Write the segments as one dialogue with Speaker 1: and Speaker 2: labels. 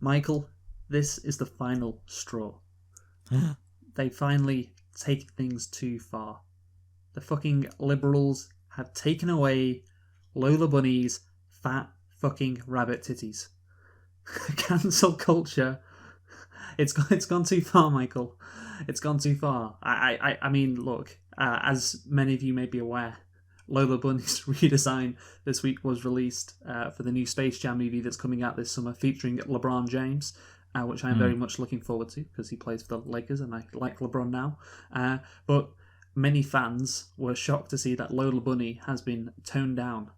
Speaker 1: Michael, this is the final straw. They finally take things too far. The fucking liberals have taken away Lola Bunny's fat fucking rabbit titties. Cancel culture. It's gone too far, Michael. It's gone too far. I mean, look, as many of you may be aware, Lola Bunny's redesign this week was released for the new Space Jam movie that's coming out this summer featuring LeBron James, which I'm very much looking forward to because he plays for the Lakers and I like LeBron now. But many fans were shocked to see that Lola Bunny has been toned down,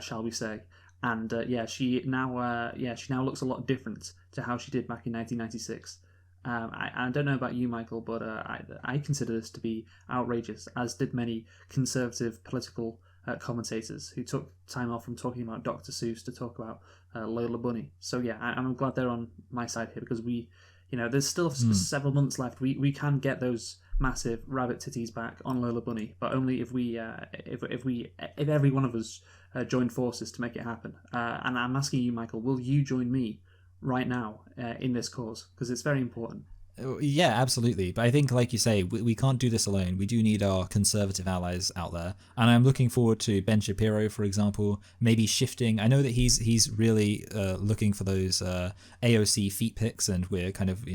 Speaker 1: shall we say. And she now looks a lot different to how she did back in 1996. I don't know about you, Michael, but I consider this to be outrageous, as did many conservative political commentators who took time off from talking about Dr. Seuss to talk about Lola Bunny. So yeah, I'm glad they're on my side here because there's still several months left. We can get those massive rabbit titties back on Lola Bunny, but only if every one of us join forces to make it happen. And I'm asking you, Michael, will you join me right now in this cause? Because it's very important.
Speaker 2: Yeah, absolutely. But I think, like you say, we can't do this alone. We do need our conservative allies out there. And I'm looking forward to Ben Shapiro, for example, maybe shifting. I know that he's really looking for those AOC feet pics, and we're kind of,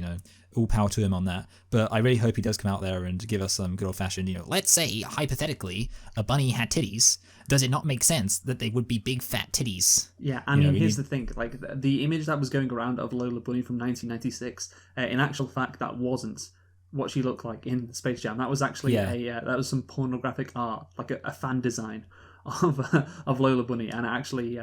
Speaker 2: all power to him on that. But I really hope he does come out there and give us some good old-fashioned, let's say, hypothetically, a bunny had titties. Does it not make sense that they would be big fat titties?
Speaker 1: Yeah, I mean, here's the thing. Like, the image that was going around of Lola Bunny from 1996, in actual fact, that wasn't what she looked like in Space Jam. That was actually that was some pornographic art, like a fan design of Lola Bunny, and it actually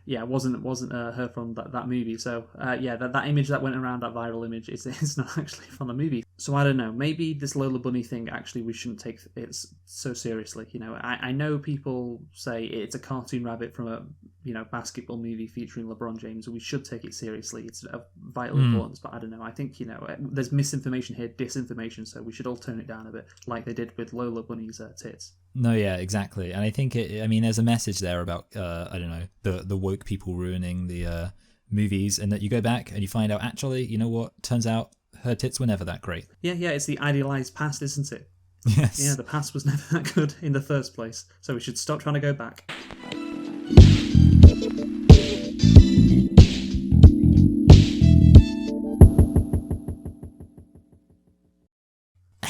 Speaker 1: wasn't her from that movie. So that image that went around, that viral image, it's not actually from the movie. So I don't know, maybe this Lola Bunny thing, actually we shouldn't take it so seriously. I know people say it's a cartoon rabbit from a basketball movie featuring LeBron James, and we should take it seriously. It's of vital importance, but I don't know, I think there's misinformation here, disinformation, so we should all tone it down a bit, like they did with Lola Bunny's tits.
Speaker 2: No, yeah, exactly. And I think there's a message there about the woke people ruining the movies, and that you go back and you find out, actually, you know what, turns out her tits were never that great.
Speaker 1: Yeah, it's the idealized past, isn't it?
Speaker 2: Yes.
Speaker 1: Yeah, the past was never that good in the first place, so we should stop trying to go back.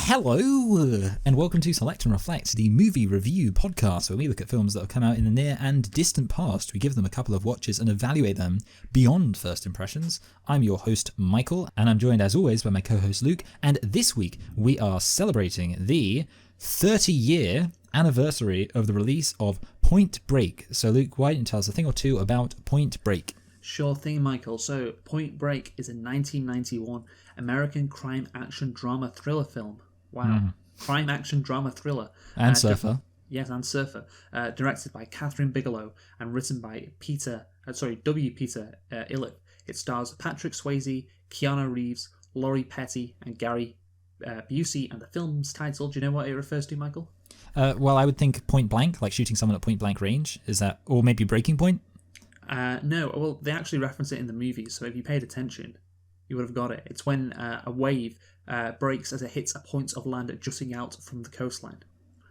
Speaker 2: Hello, and welcome to Select and Reflect, the movie review podcast, where we look at films that have come out in the near and distant past. We give them a couple of watches and evaluate them beyond first impressions. I'm your host, Michael, and I'm joined as always by my co-host, Luke, and this week we are celebrating the 30-year anniversary of the release of Point Break. So Luke, why don't you tell us a thing or two about Point Break?
Speaker 1: Sure thing, Michael. So Point Break is a 1991 American crime action drama thriller film. Wow. Crime action drama thriller.
Speaker 2: And surfer.
Speaker 1: Yes, and surfer. Directed by Catherine Bigelow and written by W. Peter Illett. It stars Patrick Swayze, Keanu Reeves, Laurie Petty, and Gary Busey. And the film's title, do you know what it refers to, Michael?
Speaker 2: Well, I would think point blank, like shooting someone at point blank range. Is that, or maybe Breaking Point?
Speaker 1: No, well, they actually reference it in the movie, so if you paid attention, you would have got it. It's when a wave breaks as it hits a point of land jutting out from the coastline.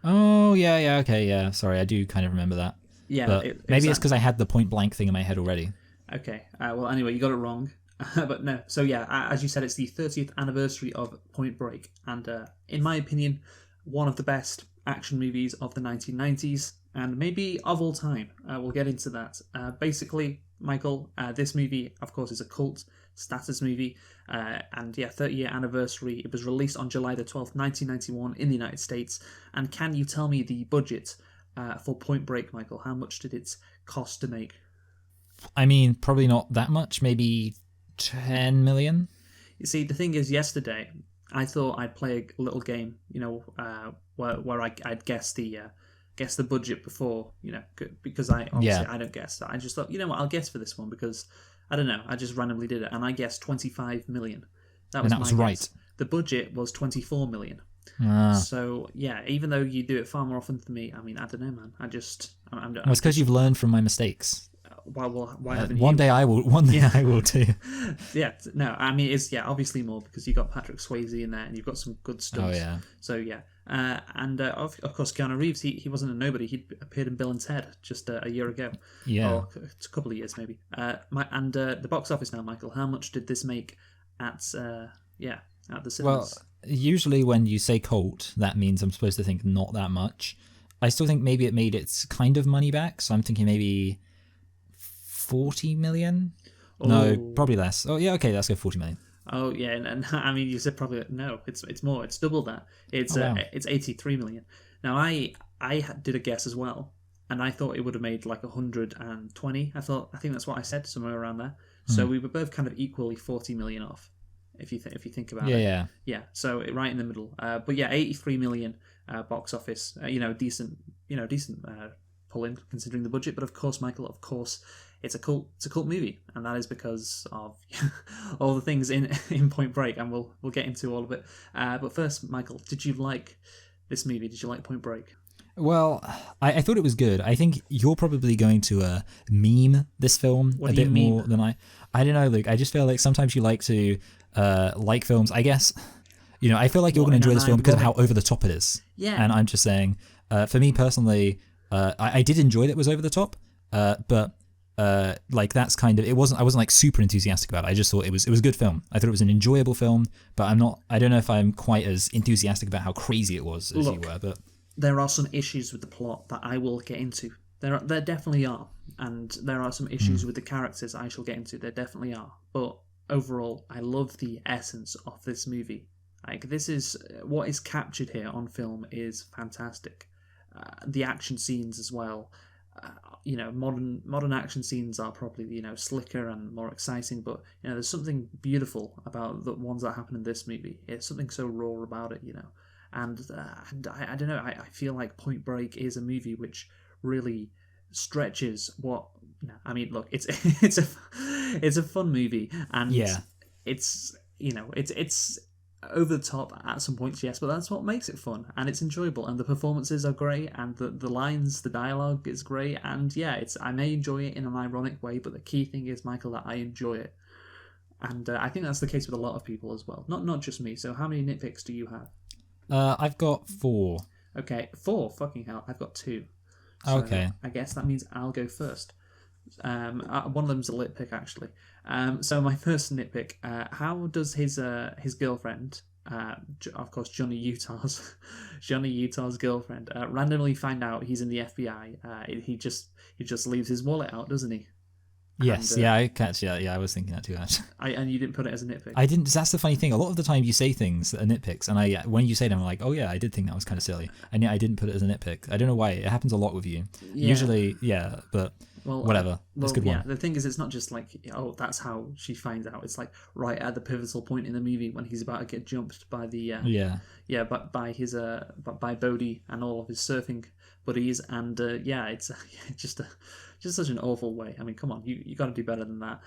Speaker 2: Oh, yeah, okay, yeah. Sorry, I do kind of remember that.
Speaker 1: Yeah.
Speaker 2: But maybe it's because I had the point blank thing in my head already.
Speaker 1: Okay, well, anyway, you got it wrong. But no, so yeah, as you said, it's the 30th anniversary of Point Break, and in my opinion, one of the best action movies of the 1990s, and maybe of all time. We'll get into that. Basically, Michael, this movie, of course, is a cult status movie, and 30-year anniversary. It was released on July the 12th, 1991 in the United States. And can you tell me the budget for Point Break, Michael? How much did it cost to make?
Speaker 2: I mean, probably not that much, maybe 10 million?
Speaker 1: You see, the thing is, yesterday, I thought I'd play a little game, where I'd guess the budget before, because I don't guess. I just thought, I'll guess for this one because, I don't know, I just randomly did it, and I guessed 25 million. That was right. The budget was 24 million. So, yeah, even though you do it far more often than me, I mean, I don't know, man. It's because
Speaker 2: you've learned from my mistakes.
Speaker 1: why haven't you?
Speaker 2: One day I will. One day I will too.
Speaker 1: Yeah, no, I mean it's obviously more because you got Patrick Swayze in there and you've got some good stunts.
Speaker 2: Oh yeah.
Speaker 1: So yeah, and of course Keanu Reeves, he wasn't a nobody. He appeared in Bill and Ted just a year ago.
Speaker 2: Yeah.
Speaker 1: Or a couple of years maybe. The box office now, Michael. How much did this make at the cinemas?
Speaker 2: Well, usually when you say cult, that means I'm supposed to think not that much. I still think maybe it made its kind of money back, so I'm thinking maybe 40 million? No, probably less. Oh, yeah, okay, let's go 40 million.
Speaker 1: Oh yeah, and I mean you said probably no. It's more. It's double that. It's it's 83 million. Now I did a guess as well, and I thought it would have made like 120. I think that's what I said, somewhere around there. So we were both kind of equally 40 million off. If you think about it. Yeah. So right in the middle. But yeah, 83 million box office. Decent pull in considering the budget. But of course, Michael, it's a cult movie, and that is because of all the things in Point Break, and we'll get into all of it. But first, Michael, did you like this movie? Did you like Point Break?
Speaker 2: Well, I thought it was good. I think you're probably going to meme this film a bit more than I. I don't know, Luke. I just feel like sometimes you like to like films. I guess, I feel like you're going to enjoy this film because of how over the top it is.
Speaker 1: Yeah.
Speaker 2: And I'm just saying, for me personally, I did enjoy that it was over the top, but like that's kind of I wasn't like super enthusiastic about it. I just thought it was a good film. I thought it was an enjoyable film, but I don't know if I'm quite as enthusiastic about how crazy it was as you were. But
Speaker 1: there are some issues with the plot that I will get into. There definitely are, and there are some issues with the characters I shall get into. There definitely are, but overall, I love the essence of this movie. Like, this is what is captured here on film is fantastic. The action scenes as well. Modern action scenes are probably slicker and more exciting, but there's something beautiful about the ones that happen in this movie. It's something so raw about it, and I don't know. I feel like Point Break is a movie which really stretches what. I mean, look, it's a fun movie, and it's over the top at some points, yes, but that's what makes it fun, and it's enjoyable, and the performances are great, and the lines, the dialogue is great, and I may enjoy it in an ironic way, but the key thing is, Michael, that I enjoy it, and I think that's the case with a lot of people as well, not just me. So how many nitpicks do you have?
Speaker 2: I've got 4.
Speaker 1: Okay, 4. Fucking hell, I've got 2. So
Speaker 2: okay,
Speaker 1: I guess that means I'll go first. One of them's a lit pick, actually. So my first nitpick: how does his girlfriend, of course Johnny Utah's girlfriend, randomly find out he's in the FBI? He just leaves his wallet out, doesn't he?
Speaker 2: Yes, and, I catch that. Yeah, I was thinking that too. Actually,
Speaker 1: and you didn't put it as a nitpick.
Speaker 2: I didn't. That's the funny thing. A lot of the time, you say things that are nitpicks, and when you say them, I'm like, oh yeah, I did think that was kind of silly, and yet I didn't put it as a nitpick. I don't know why. It happens a lot with you. Yeah. Usually, yeah, but whatever. That's a good one.
Speaker 1: The thing is, it's not just like, oh, that's how she finds out. It's like right at the pivotal point in the movie when he's about to get jumped by the by Bodhi and all of his surfing buddies, and it's just such an awful way. I mean, come on, you got to do better than that.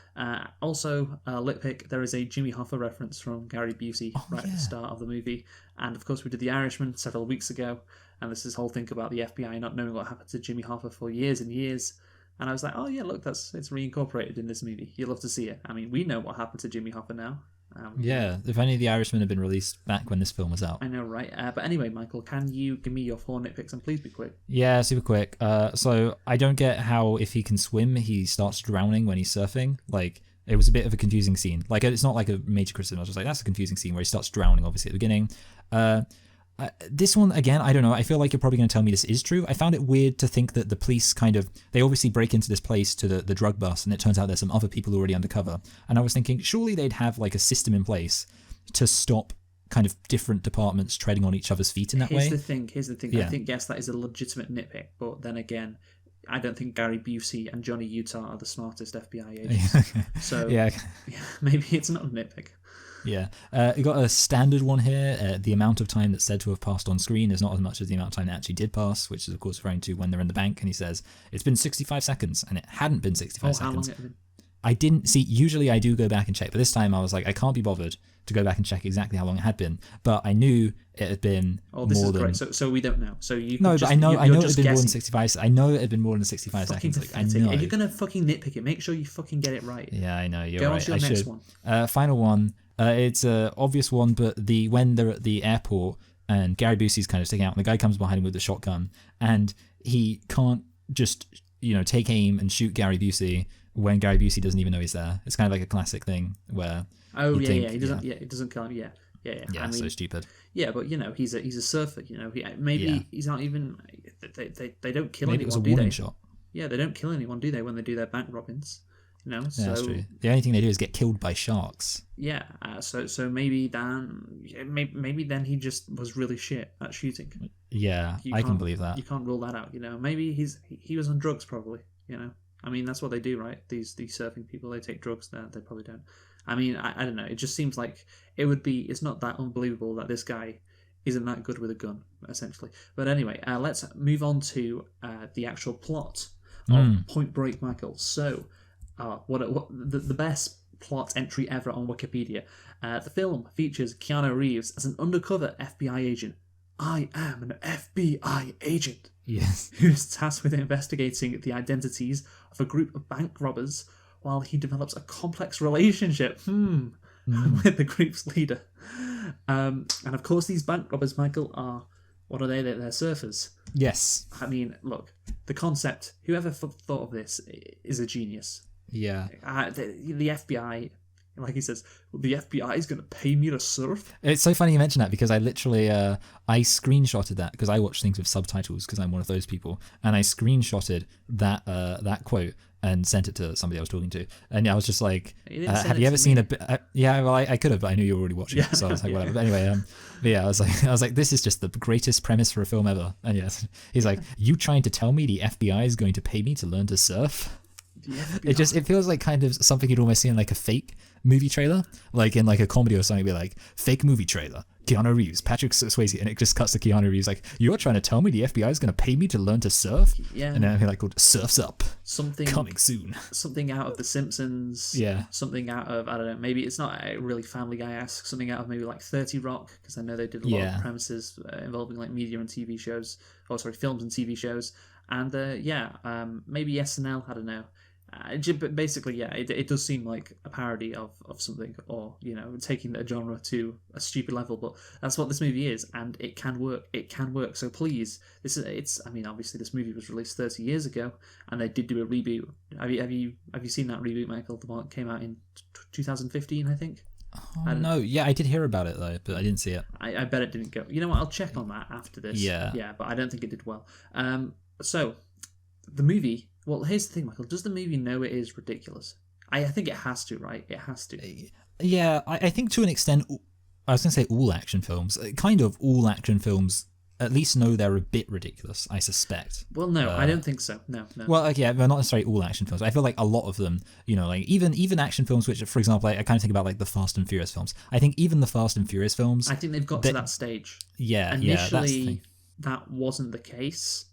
Speaker 1: Also, lit pick, there is a Jimmy Hoffa reference from Gary Busey at the start of the movie, and of course we did The Irishman several weeks ago, and this whole thing about the FBI not knowing what happened to Jimmy Hoffa for years and years. And I was like, oh yeah, look, it's reincorporated in this movie. You'll love to see it. I mean, we know what happened to Jimmy Hoffa now.
Speaker 2: If only The Irishman had been released back when this film was out.
Speaker 1: I know, right? But anyway, Michael, can you give me your 4 nitpicks, and please be quick?
Speaker 2: Yeah, super quick. So I don't get how if he can swim, he starts drowning when he's surfing. Like, it was a bit of a confusing scene. Like, it's not like a major criticism. I was just like, that's a confusing scene where he starts drowning, obviously, at the beginning. This one, again, I don't know. I feel like you're probably going to tell me this is true. I found it weird to think that the police they obviously break into this place to the drug bust, and it turns out there's some other people already undercover. And I was thinking, surely they'd have like a system in place to stop kind of different departments treading on each other's feet in that way.
Speaker 1: Here's the thing. Yeah. I think, yes, that is a legitimate nitpick, but then again, I don't think Gary Busey and Johnny Utah are the smartest FBI agents. So maybe it's not a nitpick.
Speaker 2: Yeah, you got a standard one here. The amount of time that's said to have passed on screen is not as much as the amount of time that actually did pass, which is of course referring to when they're in the bank and he says it's been 65 seconds, and it hadn't been 65 seconds.
Speaker 1: How long had it been?
Speaker 2: I didn't see. Usually I do go back and check, but this time I was like, I can't be bothered to go back and check exactly how long it had been. But I knew it had been
Speaker 1: this
Speaker 2: more
Speaker 1: is
Speaker 2: than.
Speaker 1: great. So we don't know. So you
Speaker 2: No,
Speaker 1: just,
Speaker 2: but I know
Speaker 1: you're
Speaker 2: it had
Speaker 1: just
Speaker 2: been more than
Speaker 1: guessing.
Speaker 2: 65. I know it had been more than 65
Speaker 1: Fucking
Speaker 2: seconds. Like, I
Speaker 1: pathetic.
Speaker 2: know.
Speaker 1: If you're gonna fucking nitpick it, make sure you fucking get it right.
Speaker 2: Yeah, I know. You're
Speaker 1: Go on
Speaker 2: right.
Speaker 1: to your
Speaker 2: I
Speaker 1: next
Speaker 2: should.
Speaker 1: one.
Speaker 2: Final one. It's an obvious one, but when they're at the airport and Gary Busey's kind of sticking out, and the guy comes behind him with the shotgun, and he can't just take aim and shoot Gary Busey when Gary Busey doesn't even know he's there. It's kind of like a classic thing where.
Speaker 1: Oh
Speaker 2: he
Speaker 1: doesn't. Yeah, it doesn't kill him. Yeah.
Speaker 2: Yeah,
Speaker 1: I mean,
Speaker 2: so stupid.
Speaker 1: Yeah, but he's a surfer. Maybe he's not even. They don't kill
Speaker 2: Maybe it was a
Speaker 1: anyone, do
Speaker 2: warning
Speaker 1: they?
Speaker 2: shot.
Speaker 1: Yeah, they don't kill anyone, do they? When they do their bank robins,
Speaker 2: Yeah,
Speaker 1: so
Speaker 2: that's true. The only thing they do is get killed by sharks.
Speaker 1: yeah. So maybe then he just was really shit at shooting.
Speaker 2: Yeah,
Speaker 1: You
Speaker 2: I can
Speaker 1: can't-
Speaker 2: believe that.
Speaker 1: You can't rule that out. Maybe he was on drugs probably. I mean that's what they do, right? These surfing people, they take drugs. They probably don't. I mean, I don't know. It just seems like it's not that unbelievable that this guy isn't that good with a gun, essentially. But anyway, let's move on to the actual plot of Point Break, Michael. So, what the best plot entry ever on Wikipedia. The film features Keanu Reeves as an undercover FBI agent. I am an FBI agent.
Speaker 2: Yes.
Speaker 1: Who's tasked with investigating the identities of a group of bank robbers while he develops a complex relationship with the group's leader. And of course, these bank robbers, Michael, what are they? They're surfers.
Speaker 2: Yes.
Speaker 1: I mean, look, the concept, whoever thought of this is a genius.
Speaker 2: Yeah.
Speaker 1: The FBI, like he says, the FBI is going to pay me to surf.
Speaker 2: It's so funny you mention that because I literally I screenshotted that because I watch things with subtitles because I'm one of those people, and I screenshotted that quote and sent it to somebody I was talking to, and I was just like, "Have you ever seen a bit?" Yeah, well, I could have, but I knew you were already watching it, so I was like, whatever. But anyway, I was like, this is just the greatest premise for a film ever. And yes, he's like, "You trying to tell me the FBI is going to pay me to learn to surf?" It feels like kind of something you'd almost see in like a fake movie trailer, like in like a comedy or something. Be like, fake movie trailer, Keanu Reeves, Patrick Swayze, and it just cuts to Keanu Reeves like, "You're trying to tell me the FBI is going to pay me to learn to surf?"
Speaker 1: Yeah.
Speaker 2: And then like, called Surf's Up,
Speaker 1: something
Speaker 2: coming soon.
Speaker 1: Something out of The Simpsons.
Speaker 2: Yeah.
Speaker 1: Something out of, I don't know, maybe it's not really Family Guy-esque. Something out of maybe like 30 Rock, because I know they did a lot of premises involving like media and TV shows. Oh, sorry, films and TV shows. And maybe SNL. I don't know. But basically, it does seem like a parody of something, or taking a genre to a stupid level. But that's what this movie is, and it can work. It can work. So please, I mean, obviously, this movie was released 30 years ago, and they did do a reboot. Have you seen that reboot, Michael? The one that came out in 2015, I think.
Speaker 2: Oh, no, yeah, I did hear about it though, but I didn't see it.
Speaker 1: I bet it didn't go. You know what? I'll check on that after this.
Speaker 2: Yeah,
Speaker 1: but I don't think it did well. So the movie. Well, here's the thing, Michael. Does the movie know it is ridiculous? I think it has to, right? It has to.
Speaker 2: Yeah, I think to an extent, I was going to say all action films, kind of all action films at least know they're a bit ridiculous, I suspect.
Speaker 1: Well, no, I don't think so. No.
Speaker 2: Well, okay, not necessarily all action films. I feel like a lot of them, like even action films, which, for example, I kind of think about like the Fast and Furious films. I think even the Fast and Furious films...
Speaker 1: I think they've got to that stage.
Speaker 2: Yeah,
Speaker 1: Initially,
Speaker 2: that's the thing.
Speaker 1: that wasn't the case,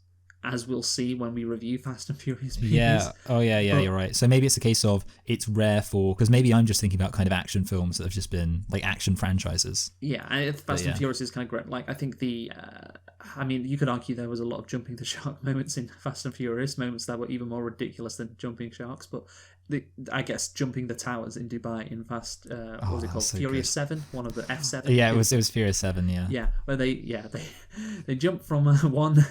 Speaker 1: as we'll see when we review Fast and Furious movies.
Speaker 2: Yeah. Oh, yeah, you're right. So maybe it's a case of it's rare because maybe I'm just thinking about kind of action films that have just been like action franchises.
Speaker 1: Yeah, and Fast and Furious is kind of great. Like, I think I mean, you could argue there was a lot of jumping the shark moments in Fast and Furious, moments that were even more ridiculous than jumping sharks, but I guess jumping the towers in Dubai in Fast, what was it called?
Speaker 2: So
Speaker 1: Furious
Speaker 2: good.
Speaker 1: 7? One of the F7?
Speaker 2: Yeah, it was Furious 7, yeah.
Speaker 1: Yeah, where they jump from one...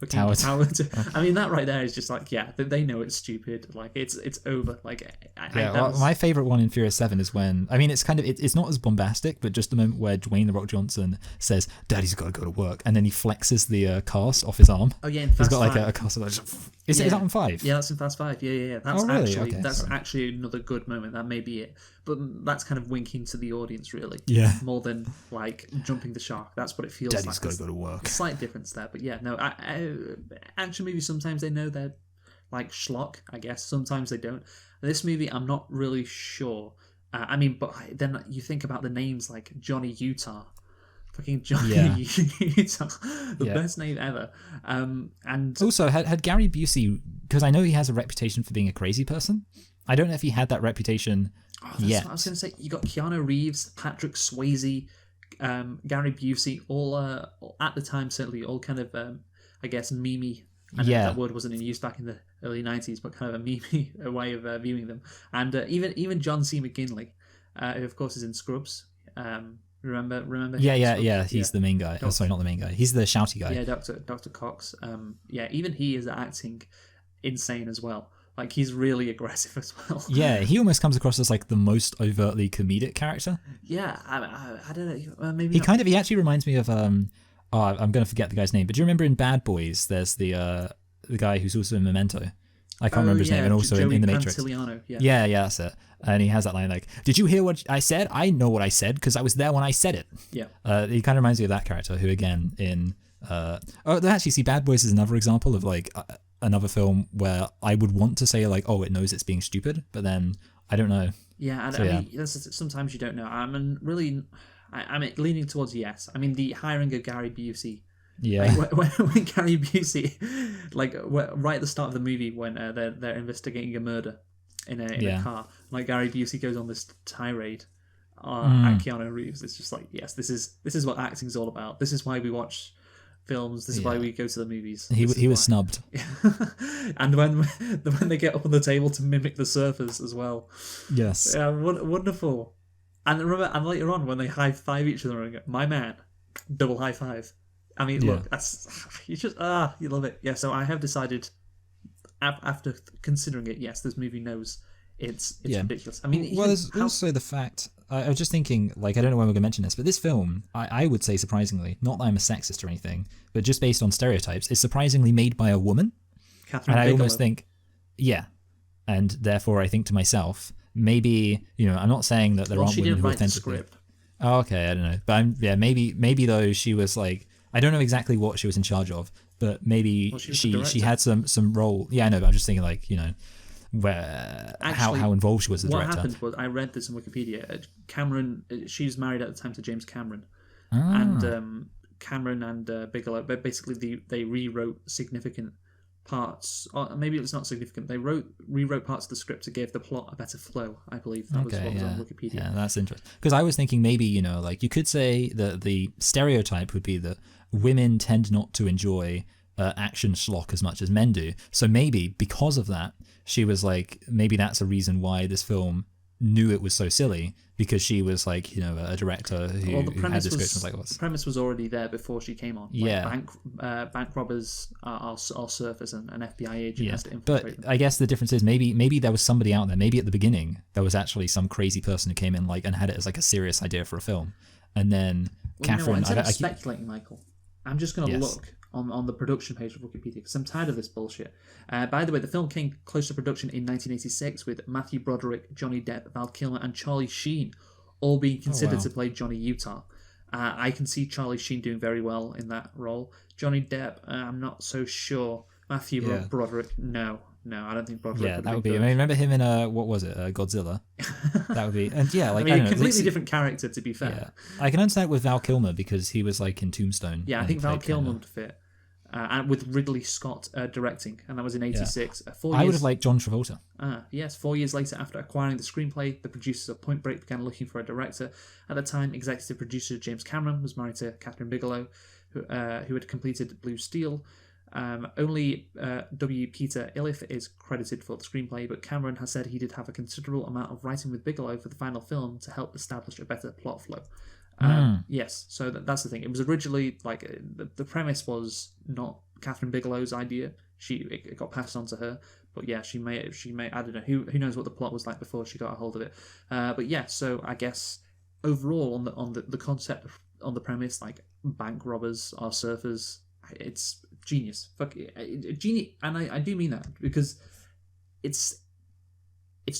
Speaker 2: Tower
Speaker 1: to, I mean, that right there is just like, they know it's stupid. Like, it's over. Like,
Speaker 2: my favorite one in Furious 7 is when, I mean, it's kind of, it's not as bombastic, but just the moment where Dwayne The Rock Johnson says, "Daddy's got to go to work," and then he flexes the cast off his arm.
Speaker 1: Oh yeah, in Fast
Speaker 2: he's got like
Speaker 1: 5.
Speaker 2: a cast of is that in 5?
Speaker 1: Yeah, that's in Fast 5. Yeah. That's
Speaker 2: really?
Speaker 1: actually another good moment. That may be it, but that's kind of winking to the audience, really.
Speaker 2: Yeah.
Speaker 1: More than like jumping the shark. That's what it feels like.
Speaker 2: Daddy's got to go to work.
Speaker 1: Slight difference there, but yeah, no. Action movies, sometimes they know they're like schlock, I guess. Sometimes they don't. This movie, I'm not really sure. I mean, but then you think about the names like Johnny Utah. Fucking Johnny Utah. The best name ever. And
Speaker 2: also, had Gary Busey, because I know he has a reputation for being a crazy person, I don't know if he had that reputation yet.
Speaker 1: What I was going to say. You got Keanu Reeves, Patrick Swayze, Gary Busey, all at the time certainly all kind of I guess memey. I know that word wasn't in use back in the early 90s, but kind of a memey way of viewing them. And even John C. McGinley, who of course is in Scrubs. Remember him?
Speaker 2: Yeah. He's the main guy. Sorry, not the main guy. He's the shouty guy.
Speaker 1: Yeah, Dr. Cox. Even he is acting insane as well. Like, he's really aggressive as well.
Speaker 2: Yeah, he almost comes across as like the most overtly comedic character.
Speaker 1: Yeah, I don't know. Maybe
Speaker 2: he actually reminds me of I'm going to forget the guy's name, but do you remember in Bad Boys? There's the guy who's also in Memento. I can't remember his name, and also in The Matrix. Yeah, that's it. And he has that line like, "Did you hear what I said? I know what I said because I was there when I said it."
Speaker 1: Yeah.
Speaker 2: He kind of reminds me of that character, who again in actually, see, Bad Boys is another example of like another film where I would want to say like, oh, it knows it's being stupid, but then I don't know.
Speaker 1: Yeah, I mean, sometimes you don't know. I'm leaning towards yes. I mean, the hiring of Gary Busey.
Speaker 2: Yeah.
Speaker 1: Like, when Gary Busey, like right at the start of the movie, when they're investigating a murder in a car, like Gary Busey goes on this tirade at Keanu Reeves. It's just like, yes, this is what acting's all about. This is why we watch films. This is why we go to the movies.
Speaker 2: He was snubbed.
Speaker 1: And when they get up on the table to mimic the surfers as well.
Speaker 2: Yes.
Speaker 1: Yeah, wonderful. And remember, and later on when they high five each other and go, "My man," double high five. I mean, look, that's you love it. Yeah. So I have decided, after considering it, yes, this movie knows it's ridiculous. I mean,
Speaker 2: there's also the fact. I was just thinking, like, I don't know when we're going to mention this, but this film, I would say surprisingly, not that I'm a sexist or anything, but just based on stereotypes, is surprisingly made by a woman.
Speaker 1: Catherine
Speaker 2: and I
Speaker 1: Bigelow.
Speaker 2: almost think, and therefore I think to myself, maybe, I'm not saying that there aren't women who authentically.
Speaker 1: Script.
Speaker 2: Oh, okay, I don't know, but maybe though she was like, I don't know exactly what she was in charge of, but maybe she had some role. Yeah, I know, but I'm just thinking like, where actually, how involved she was as a director.
Speaker 1: What happened was, I read this on Wikipedia. Cameron, she's married at the time to James Cameron,
Speaker 2: Ah.
Speaker 1: and Cameron and Bigelow, but basically they rewrote significant parts, or maybe it's not significant. They rewrote parts of the script to give the plot a better flow. I believe that was what was on Wikipedia.
Speaker 2: Yeah, that's interesting. Because I was thinking maybe like you could say that the stereotype would be that women tend not to enjoy action schlock as much as men do. So maybe because of that, she was like, maybe that's a reason why this film knew it was so silly, because she was like, a director who had descriptions like this.
Speaker 1: The premise was already there before she came on. Like bank robbers are surfers, and an FBI agent has to infiltrate them.
Speaker 2: I guess the difference is maybe there was somebody out there. Maybe at the beginning there was actually some crazy person who came in and had it as like a serious idea for a film, and then Catherine.
Speaker 1: Instead of speculating, Michael, I'm just going to look on the production page of Wikipedia, because I'm tired of this bullshit. By the way, the film came close to production in 1986 with Matthew Broderick, Johnny Depp, Val Kilmer, and Charlie Sheen all being considered to play Johnny Utah. I can see Charlie Sheen doing very well in that role. Johnny Depp, I'm not so sure. Matthew Broderick, no, I don't think Broderick.
Speaker 2: Yeah, that would be. I mean, remember him in what was it, Godzilla? That would be, and
Speaker 1: I mean, a completely different character, to be fair.
Speaker 2: Yeah. I can understand it with Val Kilmer because he was like in Tombstone.
Speaker 1: Yeah, I think Val Kilmer would fit. And with Ridley Scott directing, and that was in '86.
Speaker 2: I would have liked John Travolta.
Speaker 1: Yes, 4 years later, after acquiring the screenplay, the producers of Point Break began looking for a director. At the time, executive producer James Cameron was married to Catherine Bigelow, who had completed Blue Steel. Only W. Peter Iliff is credited for the screenplay, but Cameron has said he did have a considerable amount of writing with Bigelow for the final film to help establish a better plot flow. Yes, so that's the thing. It was originally like the premise was not Catherine Bigelow's idea. It got passed on to her, but yeah, she may I don't know, who knows what the plot was like before she got a hold of it. But yeah, so I guess overall on the concept, on the premise, like bank robbers are surfers, it's genius. Genius, and I do mean that, because it's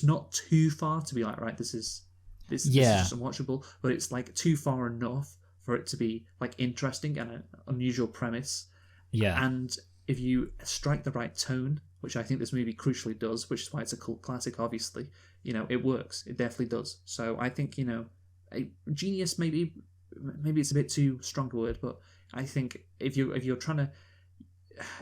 Speaker 1: not too far to be like, right, this is just unwatchable, but it's like too far enough for it to be like interesting and an unusual premise.
Speaker 2: Yeah.
Speaker 1: And if you strike the right tone, which I think this movie crucially does, which is why it's a cult classic, obviously, it works. It definitely does. So I think, a genius, maybe it's a bit too strong a word, but I think if you're trying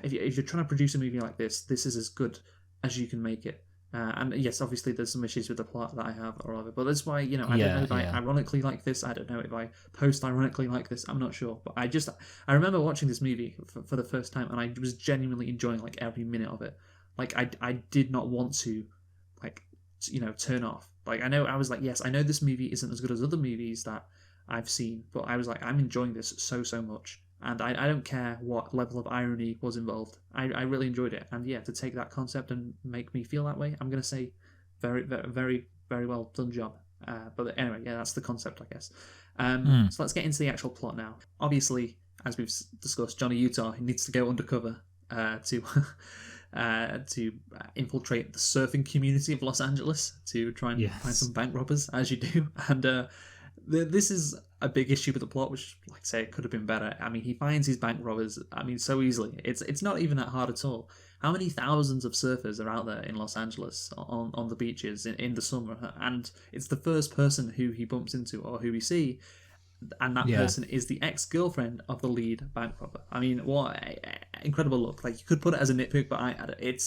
Speaker 1: to produce a movie like this is as good as you can make it. And yes, obviously there's some issues with the plot that I have or whatever, but that's why, I don't
Speaker 2: Yeah,
Speaker 1: know if I
Speaker 2: yeah.
Speaker 1: ironically like this, I don't know if I post-ironically like this, I'm not sure. But I remember watching this movie for the first time, and I was genuinely enjoying, like, every minute of it. Like, I did not want to, like, turn off. Like, I was like, yes, I know this movie isn't as good as other movies that I've seen, but I was like, I'm enjoying this so much. And I don't care what level of irony was involved. I really enjoyed it. And yeah, to take that concept and make me feel that way, I'm going to say very well done job. But anyway, yeah, that's the concept, I guess.
Speaker 2: Hmm.
Speaker 1: So let's get into the actual plot now. Obviously, as we've discussed, Johnny Utah, he needs to go undercover to infiltrate the surfing community of Los Angeles to try and find
Speaker 2: Yes.
Speaker 1: some bank robbers, as you do. And this is a big issue with the plot, which, like I say, it could have been better. I mean, he finds his bank robbers, I mean, so easily. It's not even that hard at all. How many thousands of surfers are out there in Los Angeles on the beaches in the summer? And it's the first person who he bumps into or who we see, and that
Speaker 2: Yeah.
Speaker 1: person is the ex-girlfriend of the lead bank robber. I mean, what incredible look! Like, you could put it as a nitpick, but it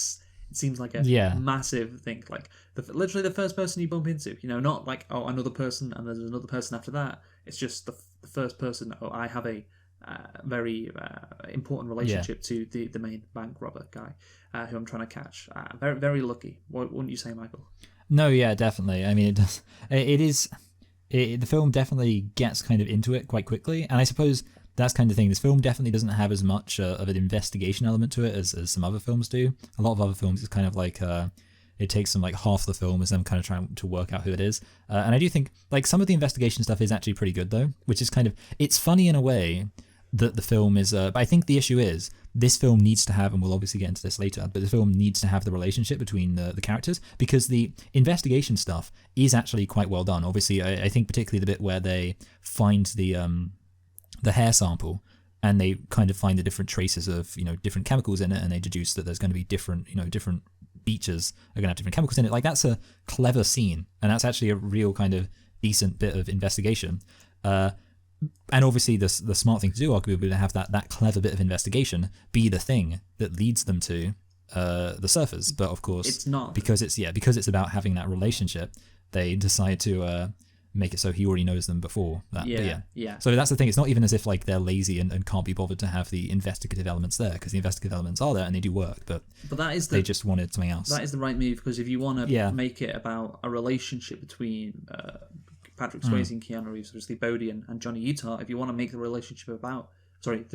Speaker 1: seems like a
Speaker 2: Yeah.
Speaker 1: massive thing. Like, literally the first person you bump into. Not like, oh, another person and there's another person after that. It's just the first person. Oh, I have a very important relationship to the main bank robber guy who I'm trying to catch. Very very lucky. Wouldn't you say, Michael?
Speaker 2: No, yeah, definitely. I mean, it does. It is. The film definitely gets kind of into it quite quickly, and I suppose that's kind of thing. This film definitely doesn't have as much of an investigation element to it as some other films do. A lot of other films is kind of like it takes them like half the film as them kind of trying to work out who it is. And I do think like some of the investigation stuff is actually pretty good though, which is kind of it's funny in a way that the film is. But I think the issue is this film needs to have, and we'll obviously get into this later, but the film needs to have the relationship between the characters because the investigation stuff is actually quite well done. Obviously, I think particularly the bit where they find the hair sample and they kind of find the different traces of different chemicals in it, and they deduce that there's going to be different beaches are going to have different chemicals in it. Like that's a clever scene, and that's actually a real kind of decent bit of investigation. And obviously, the smart thing to do arguably would be to have that clever bit of investigation be the thing that leads them to the surfers. But of course,
Speaker 1: It's not.
Speaker 2: because it's about having that relationship. They decide to make it so he already knows them before that. But
Speaker 1: Yeah.
Speaker 2: So that's the thing. It's not even as if like they're lazy and can't be bothered to have the investigative elements there, because the investigative elements are there and they do work, but
Speaker 1: But
Speaker 2: they just wanted something else.
Speaker 1: that is the right move, because if you want to
Speaker 2: Yeah.
Speaker 1: make it about a relationship between Patrick Swayze and Keanu Reeves, obviously Bodhi and Johnny Utah, if you want to make the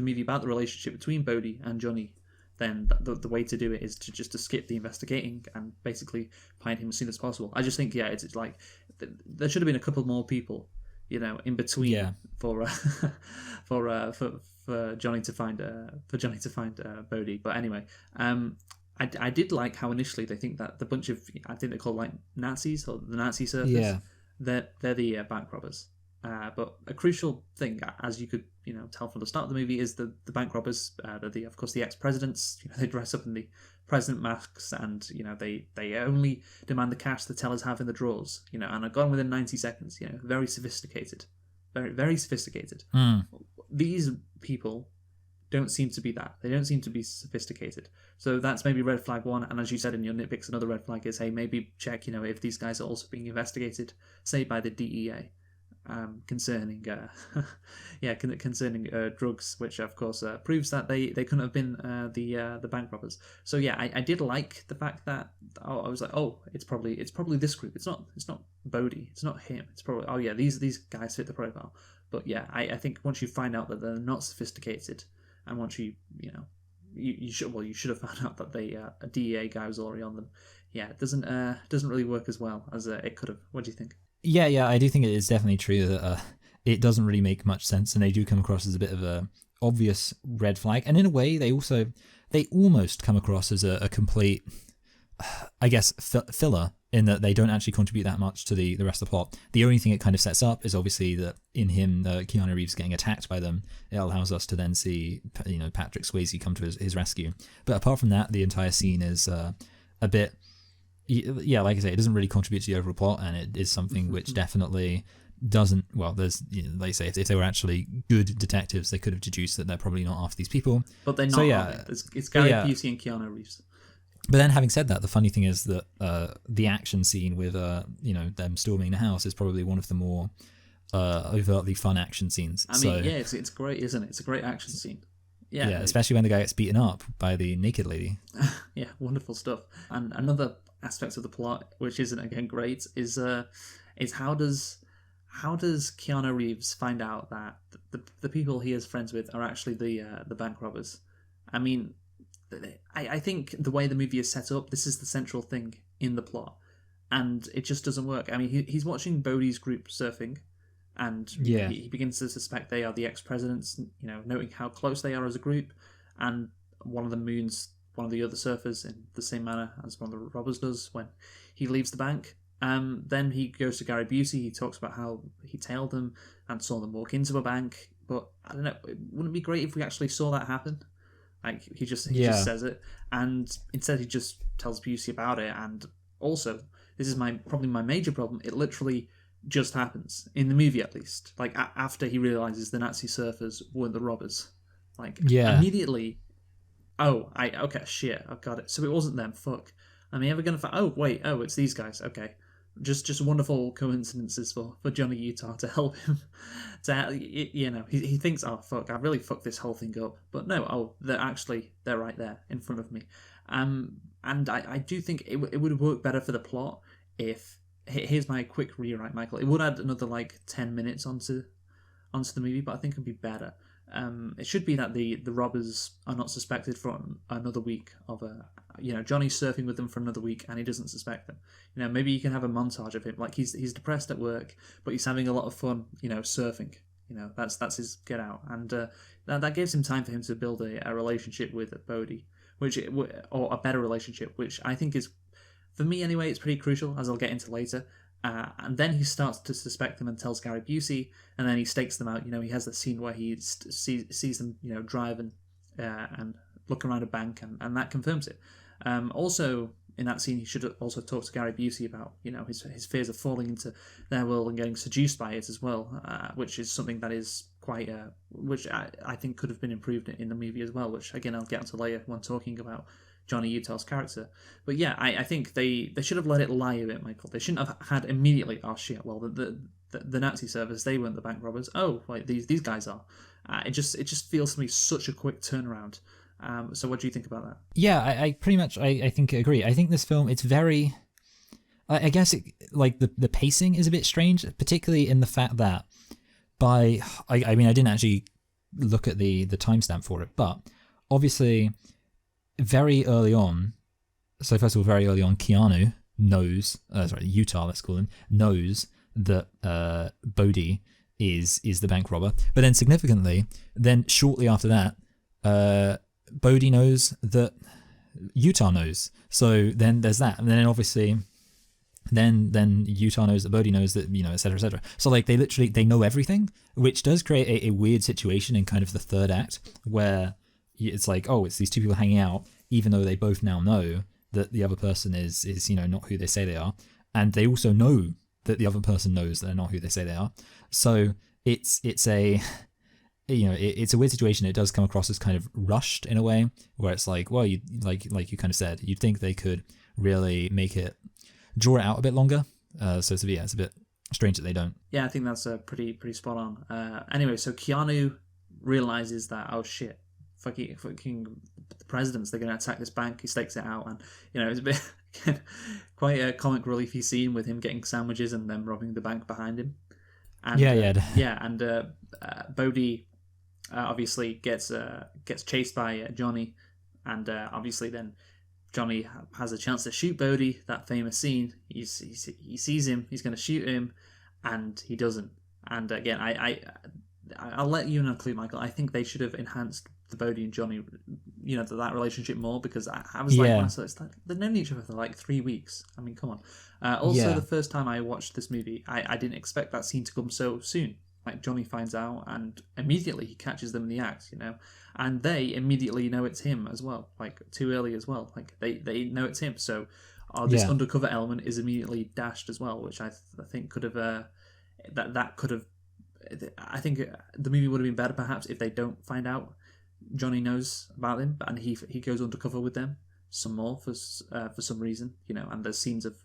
Speaker 1: movie about the relationship between Bodhi and Johnny, then the way to do it is to skip the investigating and basically find him as soon as possible. I just think, it's like there should have been a couple more people, in between for for Johnny to find Bodhi. But anyway, I did like how initially they think that the bunch of, I think they're called like Nazis or the Nazi surfers.
Speaker 2: Yeah.
Speaker 1: They're the bank robbers. But a crucial thing, as you could tell from the start of the movie, is the bank robbers. They're of course the ex-presidents. They dress up in the president masks, and they only demand the cash the tellers have in the drawers. And are gone within 90 seconds. Very sophisticated, very very sophisticated. These people don't seem to be that. They don't seem to be sophisticated. So that's maybe red flag one. And as you said in your nitpicks, another red flag is, hey, maybe check, if these guys are also being investigated, say by the DEA, concerning drugs, which of course proves that they couldn't have been the bank robbers. So yeah, I did like the fact that I was like, oh, it's probably this group. It's not Bodhi. It's not him. It's probably these guys fit the profile. But yeah, I think once you find out that they're not sophisticated, and once you should have found out that a DEA guy was already on them. Yeah, it doesn't really work as well as it could have. What do you think?
Speaker 2: Yeah, I do think it is definitely true that it doesn't really make much sense, and they do come across as a bit of a obvious red flag. And in a way, they almost come across as a complete, I guess, filler, in that they don't actually contribute that much to the rest of the plot. The only thing it kind of sets up is obviously that in him, Keanu Reeves getting attacked by them, it allows us to then see Patrick Swayze come to his rescue. But apart from that, the entire scene is a bit. Yeah, like I say, it doesn't really contribute to the overall plot, and it is something which definitely doesn't. Well, there's, like you say, if they were actually good detectives, they could have deduced that they're probably not after these people.
Speaker 1: But they're not.
Speaker 2: So yeah,
Speaker 1: it's Gary Busey and Keanu Reeves.
Speaker 2: But then, having said that, the funny thing is that the action scene with them storming the house is probably one of the more overtly fun action scenes.
Speaker 1: I mean, yeah, it's great, isn't it? It's a great action scene. Yeah,
Speaker 2: especially when the guy gets beaten up by the naked lady.
Speaker 1: Yeah, wonderful stuff. And another aspect of the plot, which isn't again great, is how does Keanu Reeves find out that the people he is friends with are actually the bank robbers? I mean, I think the way the movie is set up, this is the central thing in the plot, and it just doesn't work. I mean, he's watching Bodhi's group surfing, and he begins to suspect they are the ex-presidents, noting how close they are as a group, and one of them moons one of the other surfers in the same manner as one of the robbers does when he leaves the bank. Then he goes to Gary Busey. He talks about how he tailed them and saw them walk into a bank. But I don't know, wouldn't it be great if we actually saw that happen? Like, he just says it, and instead he just tells Busey about it. And also, this is probably my major problem, it literally just happens, in the movie at least. Like, after he realizes the Nazi surfers weren't the robbers. Like, immediately, okay, shit, I've got it. So it wasn't them, fuck. Am I ever going to it's these guys, okay. Just wonderful coincidences for Johnny Utah to help him. He thinks, oh fuck, I really fucked this whole thing up. But no, they're right there in front of me. And I do think it would work better for the plot if, here's my quick rewrite, Michael. It would add another 10 minutes onto the movie, but I think it'd be better. It should be that the robbers are not suspected for another week of Johnny's surfing with them for another week and he doesn't suspect them. Maybe you can have a montage of him, like he's depressed at work, but he's having a lot of fun, surfing. That's his get out, and that gives him time for him to build a relationship with Bodhi, or a better relationship, which I think is, for me anyway, it's pretty crucial, as I'll get into later. And then he starts to suspect them and tells Gary Busey, and then he stakes them out. He has the scene where he sees them, drive and look around a bank, and that confirms it. Also, in that scene, he should also talk to Gary Busey about, his fears of falling into their world and getting seduced by it as well, which is something that is quite, which I think could have been improved in the movie as well, which again I'll get into later when talking about Johnny Utah's character. But yeah, I think they should have let it lie a bit, Michael. They shouldn't have had immediately, oh shit, well, the Nazi servers, they weren't the bank robbers. Oh, wait, these guys are. It just feels to me such a quick turnaround. So what do you think about that?
Speaker 2: Yeah, I pretty much, I think I agree. I think this film, it's very, I guess, the pacing is a bit strange, particularly in the fact that I didn't actually look at the timestamp for it, but obviously very early on, Keanu knows, Utah, let's call him, knows that Bodhi is the bank robber. But then significantly, shortly after that, Bodhi knows that Utah knows. So then there's that. And then obviously, then Utah knows that Bodhi knows that, et cetera, et cetera. So they know everything, which does create a weird situation in kind of the third act where it's like, oh, it's these two people hanging out, even though they both now know that the other person is not who they say they are, and they also know that the other person knows that they're not who they say they are. So it's a it's a weird situation. It does come across as kind of rushed in a way, where it's like, well, you like you kind of said, you'd think they could really draw it out a bit longer. So it's a bit strange that they don't.
Speaker 1: Yeah, I think that's pretty spot on. Anyway, so Keanu realizes that, oh shit, fucking the presidents, they're going to attack this bank. He stakes it out, and it's a bit quite a comic reliefy scene with him getting sandwiches and them robbing the bank behind him. And, and Bodhi obviously gets chased by Johnny, and obviously then Johnny has a chance to shoot Bodhi. That famous scene, he sees him, he's going to shoot him, and he doesn't. And again, I'll let you include, Michael. I think they should have enhanced the Bodhi and Johnny, that relationship more, because I was it's like they've known each other for like 3 weeks. I mean, come on. The first time I watched this movie, I didn't expect that scene to come so soon. Like, Johnny finds out and immediately he catches them in the act, and they immediately know it's him as well, like too early as well. Like they know it's him, so this undercover element is immediately dashed as well, which I think could have that could have. I think the movie would have been better perhaps if they don't find out Johnny knows about him and he goes undercover with them. some more for some reason, and there's scenes of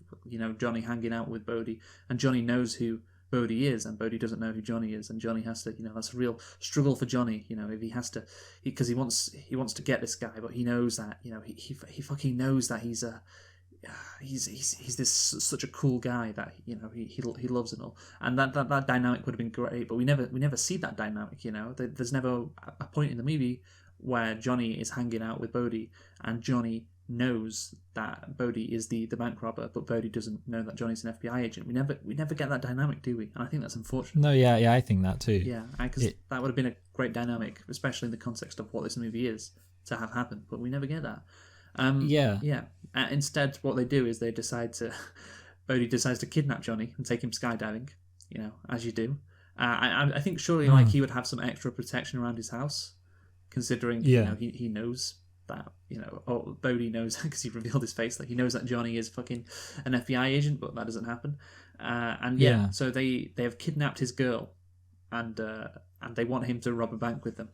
Speaker 1: Johnny hanging out with Bodhi, and Johnny knows who Bodhi is, and Bodhi doesn't know who Johnny is, and Johnny has to, that's a real struggle for Johnny, if he has to, because he wants to get this guy, but he knows that, he fucking knows that he's this such a cool guy that he loves and all, and that dynamic would have been great, but we never see that dynamic. There's never a point in the movie where Johnny is hanging out with Bodhi and Johnny knows that Bodhi is the bank robber, but Bodhi doesn't know that Johnny's an FBI agent. We never get that dynamic, do we? And I think that's unfortunate.
Speaker 2: No, yeah, I think that too.
Speaker 1: Yeah, because that would have been a great dynamic, especially in the context of what this movie is, to have happened, but we never get that. Yeah. Instead, what they do is Bodhi decides to kidnap Johnny and take him skydiving. As you do. I think surely he would have some extra protection around his house, considering he knows that Bodhi knows because he revealed his face. Like he knows that Johnny is fucking an FBI agent, but that doesn't happen. So they have kidnapped his girl, and they want him to rob a bank with them.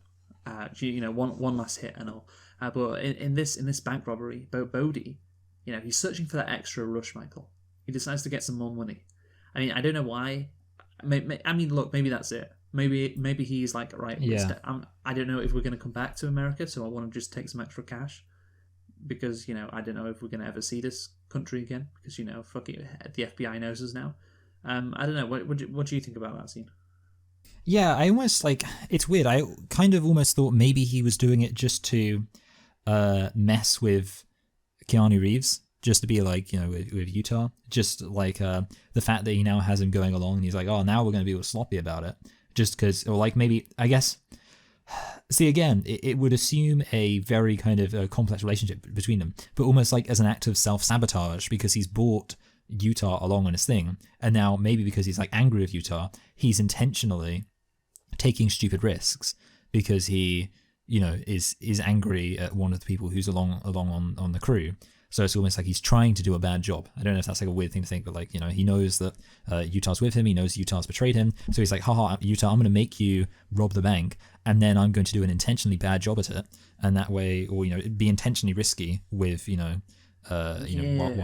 Speaker 1: One last hit and all. But in this bank robbery, Bodhi, he's searching for that extra rush, Michael. He decides to get some more money. I mean, I don't know why. Look, maybe that's it. Maybe he's like, right, I don't know if we're going to come back to America, so I want to just take some extra cash. Because, I don't know if we're going to ever see this country again. Because, fuck it, the FBI knows us now. I don't know. What do you think about that scene?
Speaker 2: Yeah, I almost it's weird. I kind of almost thought maybe he was doing it just to mess with Keanu Reeves, just to be like, with Utah, just like the fact that he now has him going along and he's like, oh, now we're going to be all sloppy about it, just because, or like maybe, I guess, see, again, it would assume a very kind of complex relationship between them, but almost like as an act of self-sabotage, because he's brought Utah along on his thing, and now maybe because he's like angry with Utah, he's intentionally taking stupid risks because he is angry at one of the people who's along on the crew. So it's almost like he's trying to do a bad job. I don't know if that's like a weird thing to think, but he knows that Utah's with him. He knows Utah's betrayed him. So he's like, haha, Utah, I'm going to make you rob the bank, and then I'm going to do an intentionally bad job at it, and that way, or be intentionally risky with while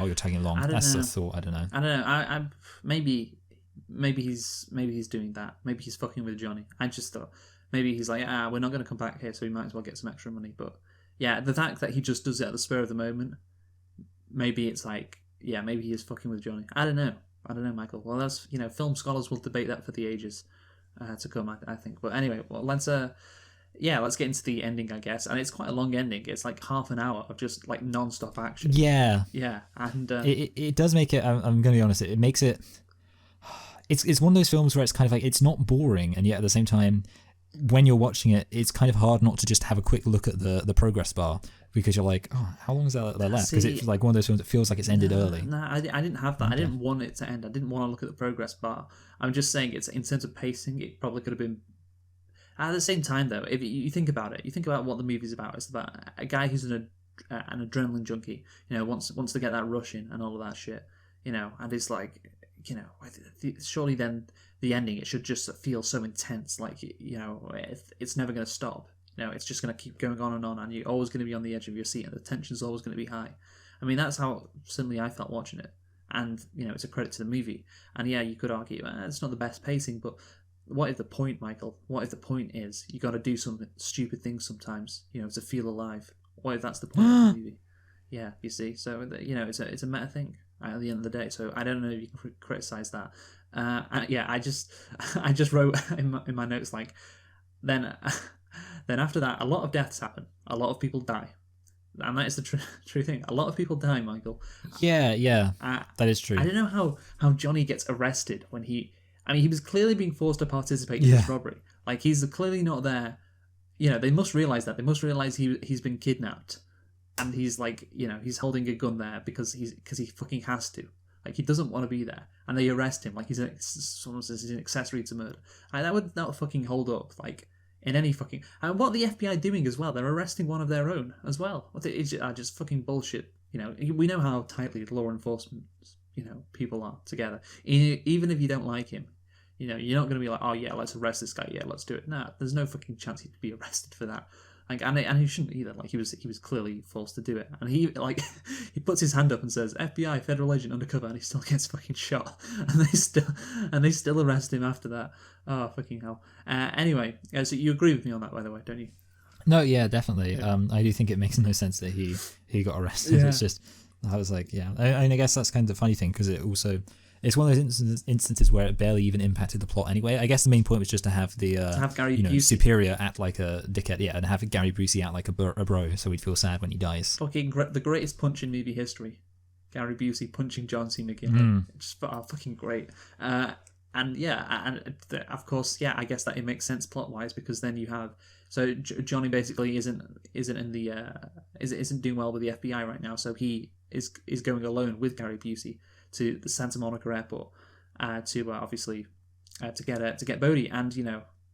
Speaker 2: you're tagging along. That's the thought. I don't know.
Speaker 1: I maybe he's doing that. Maybe he's fucking with Johnny. I just thought maybe he's like, we're not going to come back here, so we might as well get some extra money. But yeah, the fact that he just does it at the spur of the moment, maybe it's like, maybe he is fucking with Johnny. I don't know, Michael. Well, that's film scholars will debate that for the ages to come. I think. But anyway, well, let's get into the ending, I guess. And it's quite a long ending. It's like half an hour of just like non-stop action.
Speaker 2: Yeah.
Speaker 1: Yeah, and
Speaker 2: it does make it. I'm going to be honest. It makes it. It's one of those films where it's kind of like, it's not boring, and yet at the same time, when you're watching it, it's kind of hard not to just have a quick look at the progress bar, because you're like, oh, how long is there left? Because it's like one of those films that feels like it's ended early.
Speaker 1: No, I didn't have that. Okay. I didn't want it to end. I didn't want to look at the progress bar. I'm just saying, it's in terms of pacing, it probably could have been. At the same time, though, if you think about it, you think about what the movie's about. It's about a guy who's an adrenaline junkie. Wants to get that rush in and all of that shit. And it's like, surely then the ending, it should just feel so intense, like, it's never going to stop. It's just going to keep going on, and you're always going to be on the edge of your seat, and the tension's always going to be high. I mean, that's how suddenly I felt watching it, and it's a credit to the movie. And yeah, you could argue it's not the best pacing, but what if the point, Michael? What if the point is you got to do some stupid things sometimes, to feel alive? What if that's the point of the movie? Yeah, you see. So it's a meta thing at the end of the day. So I don't know if you can criticize that. I just wrote in my notes, like, then after that, a lot of deaths happen. A lot of people die. And that is the true thing. A lot of people die, Michael.
Speaker 2: Yeah, that is true.
Speaker 1: I don't know how Johnny gets arrested when he was clearly being forced to participate in this robbery. Like, he's clearly not there. They must realize that. They must realize he's been kidnapped. And he's like, he's holding a gun there because he fucking has to. Like, he doesn't want to be there. And they arrest him like someone says he's an accessory to murder. Like, that would not fucking hold up, like, in any fucking... And what are the FBI doing as well? They're arresting one of their own as well. It's just fucking bullshit. We know how tightly law enforcement, people are together. Even if you don't like him, you're not going to be like, oh yeah, let's arrest this guy. Yeah, let's do it. Nah, there's no fucking chance he'd be arrested for that. Like, and he shouldn't either. Like, he was clearly forced to do it, and he like he puts his hand up and says FBI federal agent undercover, and he still gets fucking shot, and they still arrest him after that. Oh fucking hell. Anyway, so you agree with me on that, by the way, don't you?
Speaker 2: No, yeah, definitely. I do think it makes no sense that he got arrested.
Speaker 1: Yeah.
Speaker 2: It's just, I was like, yeah. I guess that's kind of the funny thing, because it also, it's one of those instances where it barely even impacted the plot anyway. I guess the main point was just to have the
Speaker 1: Gary Busey.
Speaker 2: superior act like a dickhead, yeah, and have Gary Busey act like a bro, so we'd feel sad when he dies.
Speaker 1: Fucking the greatest punch in movie history. Gary Busey punching John C. McGinley. Just fucking great. And yeah, and of course, yeah, I guess that it makes sense plot wise, because then you have Johnny basically isn't in the isn't doing well with the FBI right now, so he is going alone with Gary Busey to the Santa Monica airport to obviously to get Bodhi, and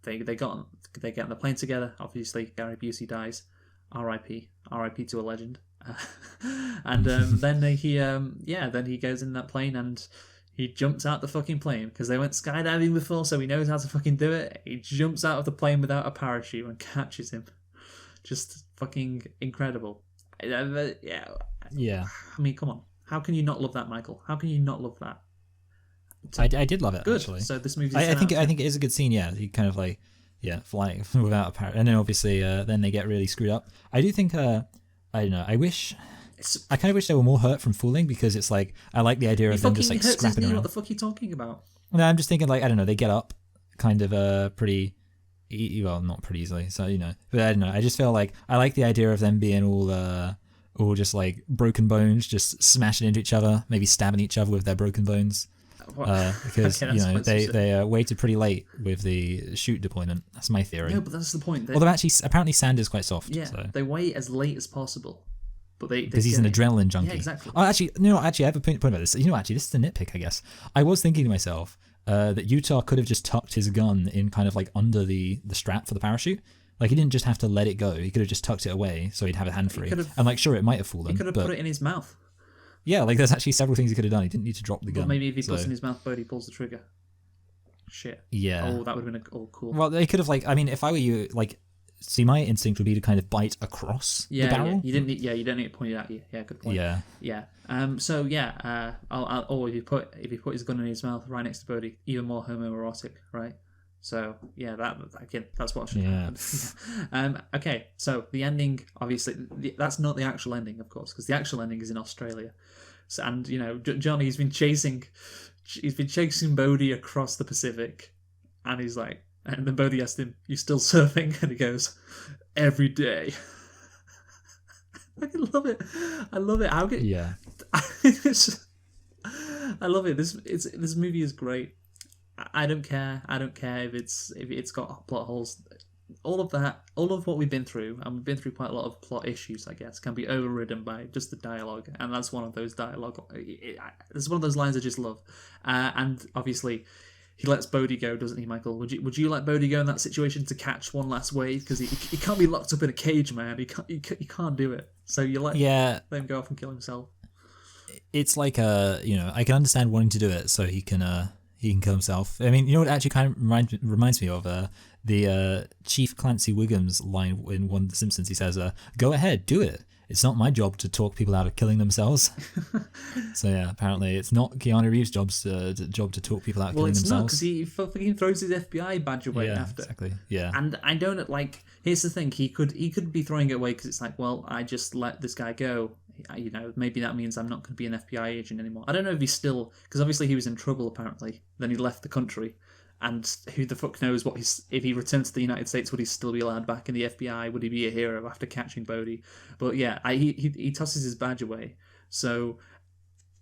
Speaker 1: they get on the plane together. Obviously, Gary Busey dies. R.I.P. to a legend. And then he goes in that plane and he jumps out the fucking plane, because they went skydiving before, so he knows how to fucking do it. He jumps out of the plane without a parachute and catches him. Just fucking incredible. Yeah. I mean, come on. How can you not love that, Michael? How can you not love that?
Speaker 2: I did love it.
Speaker 1: Good.
Speaker 2: Actually.
Speaker 1: So this movie.
Speaker 2: I think it is a good scene. Yeah, he kind of like flying without a parachute, and then obviously then they get really screwed up. I do think I don't know. I kind of wish they were more hurt from falling, because it's like, I like the idea of them just like scrapping around.
Speaker 1: What the fuck are you talking about?
Speaker 2: No, I'm just thinking, like, I don't know, they get up kind of pretty, well, not pretty easily, so, but I don't know, I just feel like, I like the idea of them being all just like broken bones, just smashing into each other, maybe stabbing each other with their broken bones. Because they waited pretty late with the chute deployment. That's my theory.
Speaker 1: No, but that's the point.
Speaker 2: Although actually, apparently sand is quite soft.
Speaker 1: Yeah,
Speaker 2: so.
Speaker 1: They wait as late as possible.
Speaker 2: Because he's an adrenaline junkie.
Speaker 1: Yeah, exactly.
Speaker 2: Oh, actually, I have a point about this. Actually, this is a nitpick, I guess. I was thinking to myself that Utah could have just tucked his gun in kind of like under the strap for the parachute. Like, he didn't just have to let it go. He could have just tucked it away so he'd have it hand free. And like, sure, it might have fallen.
Speaker 1: He could have put it in his mouth.
Speaker 2: Yeah, like there's actually several things he could have done. He didn't need to drop the gun.
Speaker 1: But maybe if he puts it in his mouth, Bodhi pulls the trigger. Shit.
Speaker 2: Yeah.
Speaker 1: Oh, that would have been cool.
Speaker 2: Well, they could have if I were you, see, my instinct would be to kind of bite across the barrel.
Speaker 1: Yeah, you don't need it pointed at you. Yeah, good point.
Speaker 2: Yeah.
Speaker 1: Yeah. So yeah, if he put his gun in his mouth right next to Bodhi, even more homoerotic, right? So yeah, that's what should happen. Okay, so the ending, obviously, that's not the actual ending, of course, because the actual ending is in Australia. So, and Johnny's been chasing Bodhi across the Pacific, and he's like, and then Bodhi asked him, "You still surfing?" And he goes, "Every day." I love it. How good?
Speaker 2: Yeah.
Speaker 1: I love it. This movie is great. I don't care if it's got plot holes. All of what we've been through, and we've been through quite a lot of plot issues, I guess, can be overridden by just the dialogue, and that's one of those dialogue. It's one of those lines I just love, and obviously he lets Bodhi go, doesn't he, Michael? Would you let Bodhi go in that situation to catch one last wave? Because he can't be locked up in a cage, man. He can't do it. So you let him go off and kill himself.
Speaker 2: It's like I can understand wanting to do it so he can kill himself. I mean, what actually kind of reminds me of the Chief Clancy Wiggum's line in one of The Simpsons. He says, "Go ahead, do it. It's not my job to talk people out of killing themselves." So yeah, apparently it's not Keanu Reeves' job to talk people out of killing themselves.
Speaker 1: Well, it's not, because he fucking throws his FBI badge away after.
Speaker 2: Exactly. Yeah.
Speaker 1: And I don't Here's the thing: he could be throwing it away because it's like, well, I just let this guy go. Maybe that means I'm not going to be an FBI agent anymore. I don't know if he's still, because obviously he was in trouble apparently. Then he left the country, and who the fuck knows if he returned to the United States, would he still be allowed back in the FBI? Would he be a hero after catching Bodhi? But yeah, he tosses his badge away. So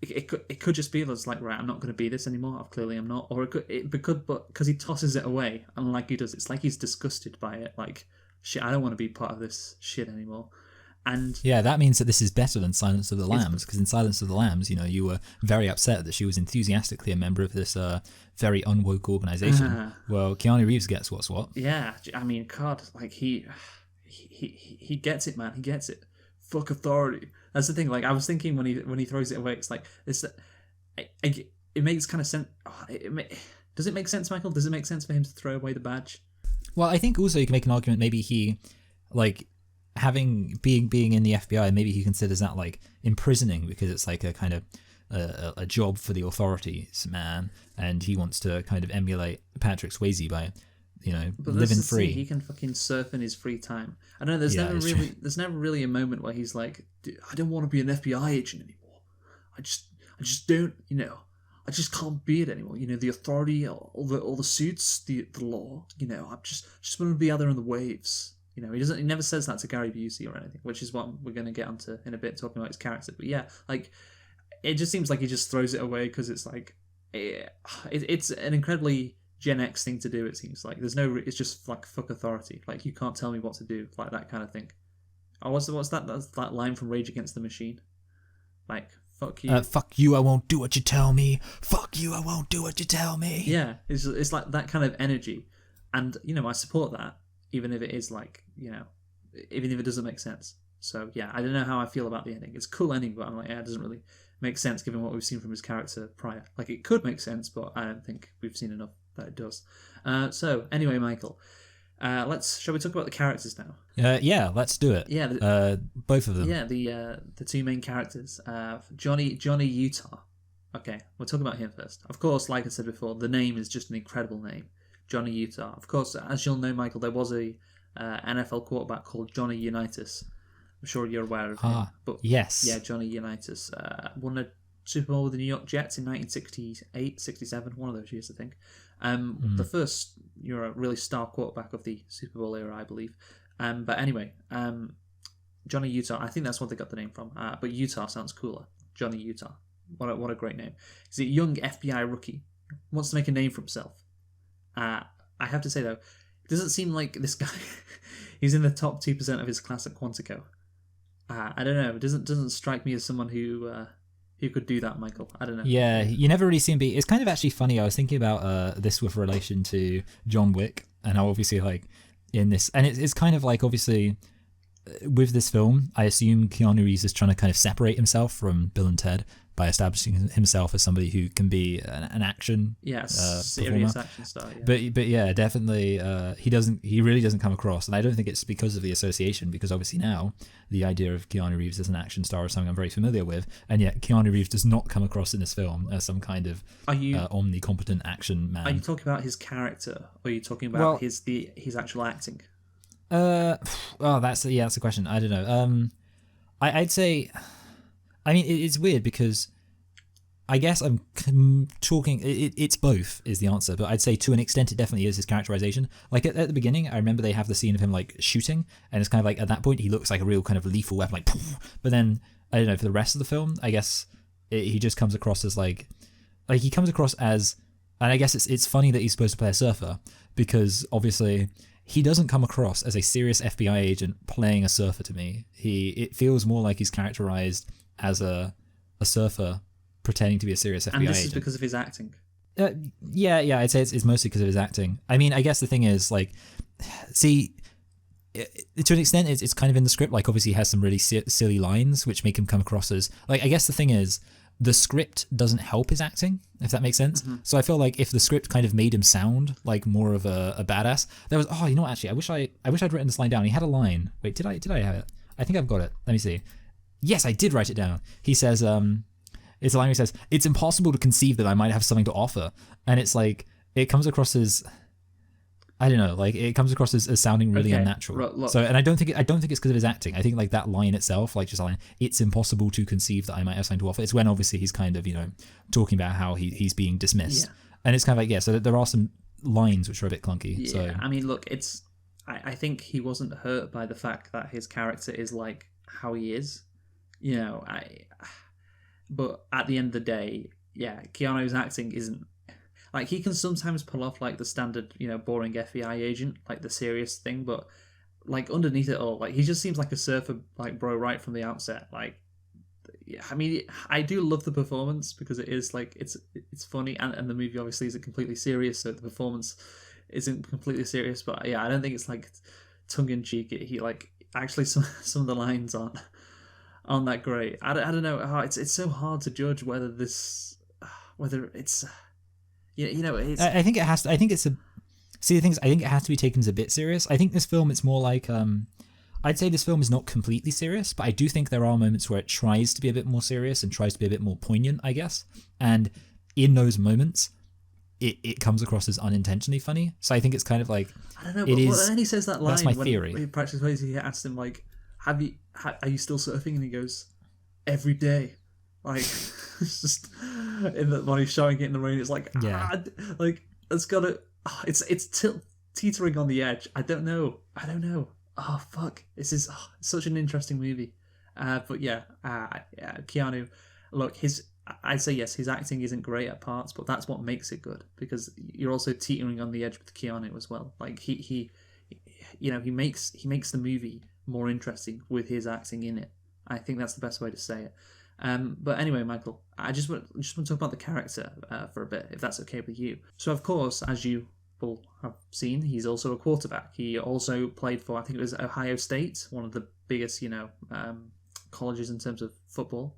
Speaker 1: it could just be that's like, right, I'm not going to be this anymore. Clearly I'm not. Or it could, but because he tosses it away, and like he does, it's like he's disgusted by it. Like, shit, I don't want to be part of this shit anymore. And
Speaker 2: yeah, that means that this is better than Silence of the Lambs, because in Silence of the Lambs, you were very upset that she was enthusiastically a member of this very unwoke organization. Well, Keanu Reeves gets what's what.
Speaker 1: Yeah, I mean, God, like he gets it, man. He gets it. Fuck authority. That's the thing. Like, I was thinking when he throws it away, it's like this. It makes kind of sense. Does it make sense, Michael? Does it make sense for him to throw away the badge?
Speaker 2: Well, I think also you can make an argument. Maybe he being in the FBI, maybe he considers that like imprisoning because it's like a kind of a job for the authorities, man, and he wants to kind of emulate Patrick Swayze by,
Speaker 1: But
Speaker 2: living free.
Speaker 1: He can fucking surf in his free time. I know there's never really a moment where he's like, I don't want to be an FBI agent anymore. I just don't, I just can't be it anymore. The authority, all the suits, the law. I just want to be out there on the waves. He never says that to Gary Busey or anything, which is what we're going to get onto in a bit, talking about his character. But yeah, like, it just seems like he just throws it away because it's like, it's an incredibly Gen X thing to do. It seems like it's just like fuck authority. Like, you can't tell me what to do, like that kind of thing. Oh, what's that? That's that line from Rage Against the Machine. Like, fuck you.
Speaker 2: Fuck you, I won't do what you tell me. Fuck you, I won't do what you tell me.
Speaker 1: Yeah, it's like that kind of energy, and I support that, even if it is like, even if it doesn't make sense. So yeah, I don't know how I feel about the ending. It's a cool ending, but I'm like, it doesn't really make sense given what we've seen from his character prior. Like, it could make sense, but I don't think we've seen enough that it does. So anyway, Michael, shall we talk about the characters now?
Speaker 2: Yeah, let's do it.
Speaker 1: Yeah,
Speaker 2: both of them.
Speaker 1: Yeah, the two main characters, Johnny Utah. Okay, we'll talk about him first. Of course, like I said before, the name is just an incredible name, Johnny Utah. Of course, as you'll know, Michael, there was a NFL quarterback called Johnny Unitas. I'm sure you're aware of him. But
Speaker 2: yes.
Speaker 1: Yeah, Johnny Unitas won a Super Bowl with the New York Jets in 1968, 67, one of those years, I think. The first, really star quarterback of the Super Bowl era, I believe. But anyway, Johnny Utah, I think that's what they got the name from. But Utah sounds cooler. Johnny Utah. What a great name. He's a young FBI rookie. Wants to make a name for himself. I have to say, though, it doesn't seem like this guy... he's in the top 2% of his class at Quantico. I don't know. It doesn't strike me as someone who could do that, Michael. I don't know.
Speaker 2: Yeah, you never really see him be. It's kind of actually funny. I was thinking about this with relation to John Wick, and how obviously like in this, and it's kind of like obviously with this film, I assume Keanu Reeves is trying to kind of separate himself from Bill and Ted by establishing himself as somebody who can be an action
Speaker 1: serious
Speaker 2: performer.
Speaker 1: Action star. Yeah.
Speaker 2: But yeah, definitely he really doesn't come across, and I don't think it's because of the association, because obviously now the idea of Keanu Reeves as an action star is something I'm very familiar with, and yet Keanu Reeves does not come across in this film as some kind of omnicompetent action man.
Speaker 1: Are you talking about his character, or are you talking about his actual acting?
Speaker 2: That's the question. I don't know. I'd say, I mean, it's weird because I guess I'm talking. It's both is the answer, but I'd say to an extent it definitely is his characterization. Like at the beginning, I remember they have the scene of him like shooting, and it's kind of like at that point he looks like a real kind of lethal weapon, like. But then I don't know, for the rest of the film, I guess he just comes across as like he comes across as, and I guess it's funny that he's supposed to play a surfer, because obviously he doesn't come across as a serious FBI agent playing a surfer to me. It feels more like he's characterized as a surfer pretending to be a serious FBI agent.
Speaker 1: And this is because of his acting.
Speaker 2: Yeah, I'd say it's mostly because of his acting. I mean, I guess the thing is, like, see, to an extent, it's kind of in the script. Like, obviously, he has some really silly lines which make him come across as, like, I guess the thing is, the script doesn't help his acting, if that makes sense. Mm-hmm. So I feel like if the script kind of made him sound like more of a badass, there was, you know what, actually, I wish I'd written this line down. He had a line. Wait, did I have it? I think I've got it. Let me see. Yes, I did write it down. He says, it's a line where he says, "It's impossible to conceive that I might have something to offer." And it's like, it comes across as, I don't know, like it comes across as sounding really unnatural. So, and I don't think it's because of his acting. I think like that line itself, like just a line, "It's impossible to conceive that I might have something to offer." It's when obviously he's kind of, talking about how he's being dismissed. Yeah. And it's kind of like, so there are some lines which are a bit clunky.
Speaker 1: Yeah,
Speaker 2: so.
Speaker 1: I mean, look, I think he wasn't hurt by the fact that his character is like how he is. But at the end of the day, yeah, Keanu's acting isn't, like, he can sometimes pull off like the standard, boring FBI agent, like the serious thing, but like underneath it all, like he just seems like a surfer, like bro, right from the outset. Like, I mean, I do love the performance because it is like it's funny, and the movie obviously isn't completely serious, so the performance isn't completely serious. But yeah, I don't think it's like tongue in cheek. He like actually some of the lines aren't that great. I don't know. It's so hard to judge whether it's it's.
Speaker 2: I think it has to. I think it's a. See, the thing is, I think it has to be taken as a bit serious. I think this film, it's more like I'd say this film is not completely serious, but I do think there are moments where it tries to be a bit more serious and tries to be a bit more poignant, I guess. And in those moments, it comes across as unintentionally funny. So I think it's kind of like
Speaker 1: I don't know,
Speaker 2: it
Speaker 1: but
Speaker 2: is.
Speaker 1: then he says that line
Speaker 2: That's my
Speaker 1: when
Speaker 2: theory.
Speaker 1: he practices ways. He asks him like, are you still surfing?" And he goes, "Every day." Like it's just when he's showing it in the rain, it's like like it's gotta. It's teetering on the edge. I don't know. Oh fuck! This is such an interesting movie. But yeah, Keanu. Look, I'd say yes, his acting isn't great at parts, but that's what makes it good because you're also teetering on the edge with Keanu as well. Like he makes the movie more interesting with his acting in it. I think that's the best way to say it. But anyway, Michael, I just want to talk about the character for a bit, if that's okay with you. So, of course, as you will have seen, he's also a quarterback. He also played for, I think it was Ohio State, one of the biggest, colleges in terms of football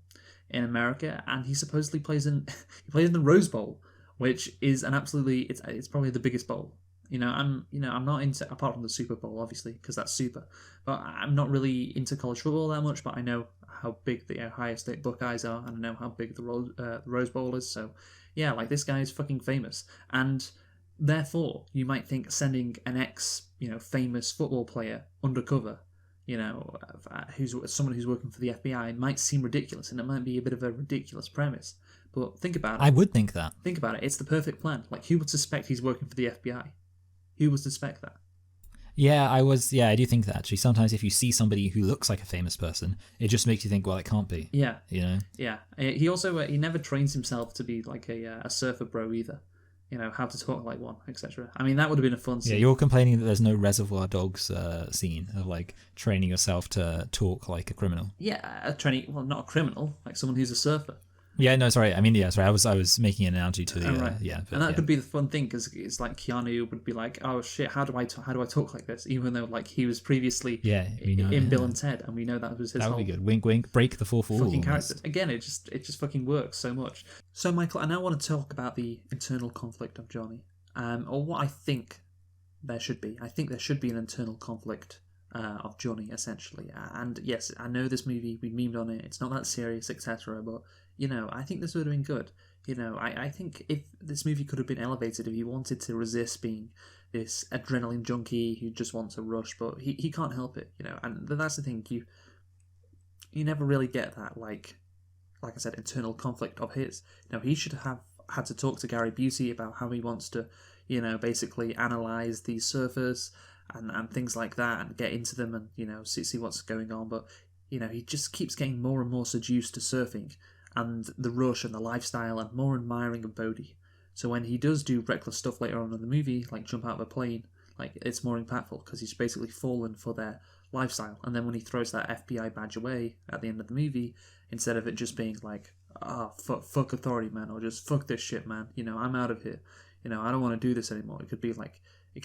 Speaker 1: in America, and he supposedly plays in the Rose Bowl, which is it's probably the biggest bowl. I'm not into, apart from the Super Bowl, obviously, because that's super, but I'm not really into college football that much, but I know how big the Ohio State Buckeyes are, and I know how big the Rose Bowl is, so yeah, like, this guy is fucking famous, and therefore, you might think sending an famous football player undercover, who's someone who's working for the FBI, might seem ridiculous, and it might be a bit of a ridiculous premise, but think about it.
Speaker 2: I would think that.
Speaker 1: Think about it, it's the perfect plan. Like, who would suspect he's working for the FBI? Who would suspect that?
Speaker 2: Yeah, I do think that, actually. Sometimes if you see somebody who looks like a famous person, it just makes you think, well, it can't be.
Speaker 1: Yeah.
Speaker 2: Yeah.
Speaker 1: He also, he never trains himself to be like a surfer bro either. How to talk like one, etc. I mean, that would have been a fun scene.
Speaker 2: Yeah, you're complaining that there's no Reservoir Dogs scene of, like, training yourself to talk like a criminal.
Speaker 1: Yeah, not a criminal, like someone who's a surfer.
Speaker 2: Yeah, no, sorry. I mean, yeah, sorry. I was making an analogy to the
Speaker 1: right.
Speaker 2: But,
Speaker 1: and that could be the fun thing, because it's like Keanu would be like, "Oh shit, how do I talk like this?" Even though, like, he was previously in Bill and Ted, and we know that was his.
Speaker 2: That would be good. Wink, wink. Break the fourth wall.
Speaker 1: Fucking character. Again, it just fucking works so much. So, Michael, I now want to talk about the internal conflict of Johnny, or what I think there should be. I think there should be an internal conflict of Johnny, essentially. And yes, I know this movie, we memed on it. It's not that serious, etc. But I think this would have been good. I think if this movie could have been elevated, if he wanted to resist being this adrenaline junkie who just wants a rush, but he can't help it, and that's the thing, you never really get that, like I said, internal conflict of his. He should have had to talk to Gary Busey about how he wants to, basically analyze these surfers and things like that, and get into them and, see what's going on, but, he just keeps getting more and more seduced to surfing and the rush and the lifestyle, and more admiring of Bodhi. So when he does do reckless stuff later on in the movie, like jump out of a plane, like, it's more impactful because he's basically fallen for their lifestyle. And then when he throws that FBI badge away at the end of the movie, instead of it just being like, fuck authority, man, or just fuck this shit, man, I'm out of here, I don't want to do this anymore. It could be like, it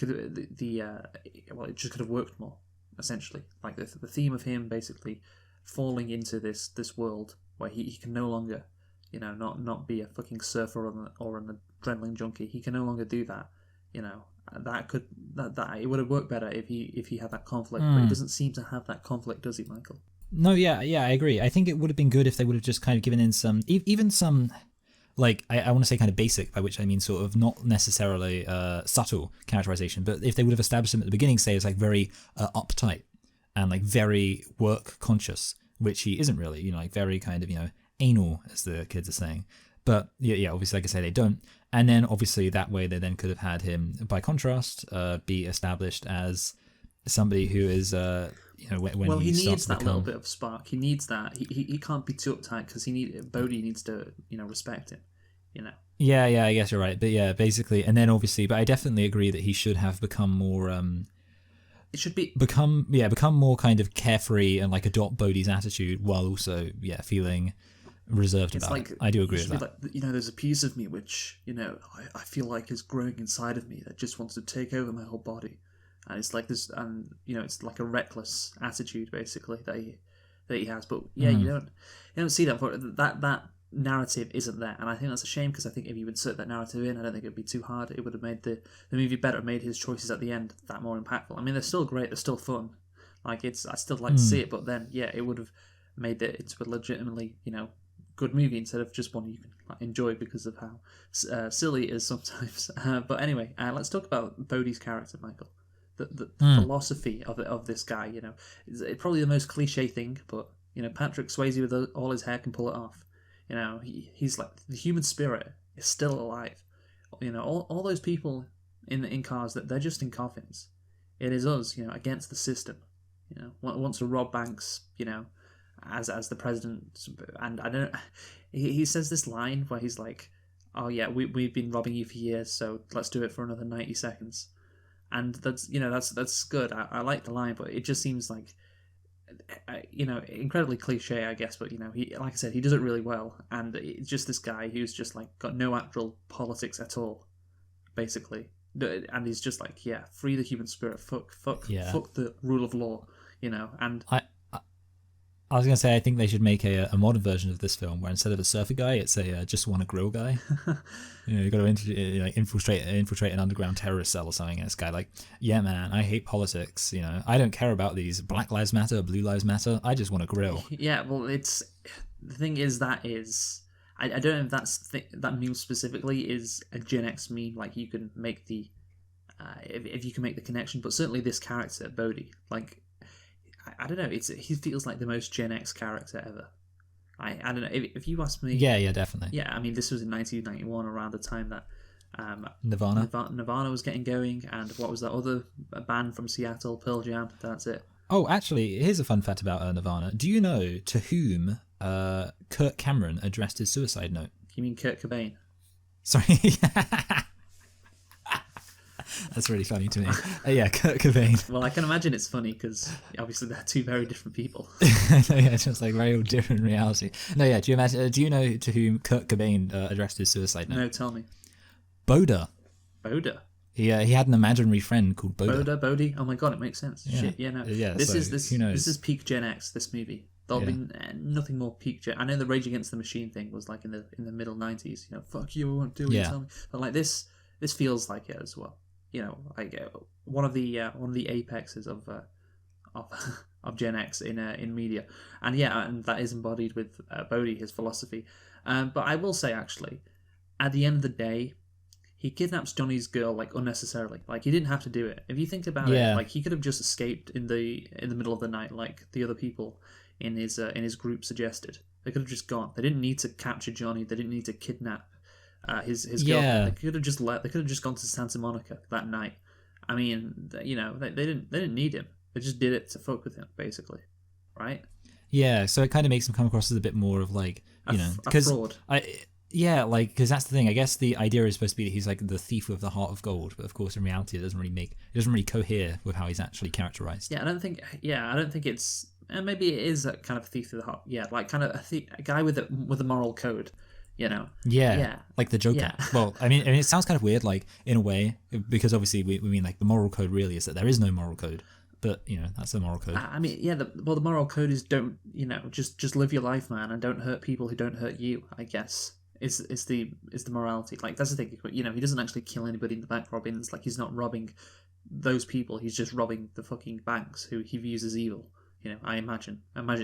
Speaker 1: just could have worked more, essentially. Like the theme of him basically falling into this world where he can no longer, not be a fucking surfer or an adrenaline junkie. He can no longer do that. That it would have worked better if he had that conflict, but he doesn't seem to have that conflict, does he, Michael?
Speaker 2: No, yeah, I agree. I think it would have been good if they would have just kind of given in some, even some, like, I want to say kind of basic, by which I mean sort of not necessarily subtle characterization, but if they would have established him at the beginning, say, as like very uptight and like very work conscious, which he isn't really, like very kind of, anal, as the kids are saying. But yeah, obviously, like I say, they don't. And then obviously that way they then could have had him, by contrast, be established as somebody who is, when
Speaker 1: he needs that
Speaker 2: become...
Speaker 1: little bit of spark. He needs that. He can't be too uptight because Bodhi needs to, respect him,
Speaker 2: Yeah, I guess you're right. But yeah, basically, and then obviously, but I definitely agree that he should have become more...
Speaker 1: it should be...
Speaker 2: Become more kind of carefree and like adopt Bodhi's attitude while also, feeling reserved about it. I do agree with that.
Speaker 1: Like, there's a piece of me which, I feel like is growing inside of me that just wants to take over my whole body. And it's like this, and, it's like a reckless attitude, basically, that he has. But yeah, you don't see that. That narrative isn't there, and I think that's a shame, because I think if you insert that narrative in, I don't think it'd be too hard. It would have made the movie better, made his choices at the end that more impactful. I mean, they're still great, they're still fun. Like I still like to see it, but then yeah, it would have made it into a legitimately good movie instead of just one you can enjoy because of how silly it is sometimes. But anyway, let's talk about Bodhi's character, Michael. The philosophy of this guy, is probably the most cliche thing, but Patrick Swayze with all his hair can pull it off. He's like the human spirit is still alive. All those people in cars that they're just in coffins. It is us, against the system. Wants to rob banks, as the president, and I don't. He says this line where he's like, "Oh yeah, we've been robbing you for years, so let's do it for another 90 seconds." And that's good. I like the line, but it just seems like, incredibly cliche, I guess. But he, like I said, he does it really well, and it's just this guy who's just like got no actual politics at all, basically, and he's just like, yeah, free the human spirit, fuck the rule of law, and.
Speaker 2: I was going to say, I think they should make a modern version of this film where instead of a surfer guy, it's a just want to grill guy. You've got to infiltrate an underground terrorist cell or something. And this guy like, yeah, man, I hate politics. I don't care about these Black Lives Matter, Blue Lives Matter. I just want to grill.
Speaker 1: Yeah, well, the thing is I don't know if that meme specifically is a Gen X meme. Like you can make the if you can make the connection, but certainly this character Bodhi, like. I don't know. He feels like the most Gen X character ever. I don't know. If you ask me,
Speaker 2: yeah, definitely.
Speaker 1: Yeah, I mean, this was in 1991, around the time that
Speaker 2: Nirvana
Speaker 1: was getting going, and what was that other band from Seattle, Pearl Jam? That's it.
Speaker 2: Oh, actually, here's a fun fact about Nirvana. Do you know to whom Kirk Cameron addressed his suicide note?
Speaker 1: You mean Kurt Cobain?
Speaker 2: Sorry. That's really funny to me. Yeah, Kurt Cobain.
Speaker 1: Well, I can imagine it's funny because obviously they're two very different people.
Speaker 2: Yeah, it's just like very different reality. No, yeah. Do you know to whom Kurt Cobain addressed his suicide note?
Speaker 1: No, tell me.
Speaker 2: Boda.
Speaker 1: Boda.
Speaker 2: He had an imaginary friend called Boda.
Speaker 1: Bodhi. Oh my god, it makes sense.
Speaker 2: Yeah.
Speaker 1: Shit, yeah, no.
Speaker 2: Yeah,
Speaker 1: this
Speaker 2: who knows?
Speaker 1: is peak Gen X. This movie. There'll be nothing more peak Gen. I know the Rage Against the Machine thing was like in the middle 90s. Fuck you, I won't do what you tell me. But like this feels like it as well. Like one of the apexes of Gen X in media, and that is embodied with Bodhi, his philosophy. But I will say, actually, at the end of the day, he kidnaps Johnny's girl like unnecessarily. Like he didn't have to do it. If you think about it, like he could have just escaped in the middle of the night, like the other people in his group suggested. They could have just gone. They didn't need to capture Johnny. They didn't need to kidnap. His girlfriend. They could have just gone to Santa Monica that night. I mean, they didn't need him. They just did it to fuck with him, basically, right?
Speaker 2: Yeah, so it kind of makes him come across as a bit more of like
Speaker 1: a fraud.
Speaker 2: Because that's the thing. I guess the idea is supposed to be that he's like the thief with the heart of gold, but of course in reality it doesn't really cohere with how he's actually characterized.
Speaker 1: Yeah, I don't think it's. And maybe it is a kind of thief of the heart. Yeah, like kind of a guy with a moral code.
Speaker 2: Yeah, like the Joker. Yeah. Well, I mean, it sounds kind of weird, like in a way, because obviously we mean like the moral code really is that there is no moral code, but that's the moral code.
Speaker 1: I mean, yeah, the moral code is don't just live your life, man, and don't hurt people who don't hurt you. I guess is the morality. Like that's the thing. He doesn't actually kill anybody in the bank robbings. Like he's not robbing those people. He's just robbing the fucking banks who he views as evil. I imagine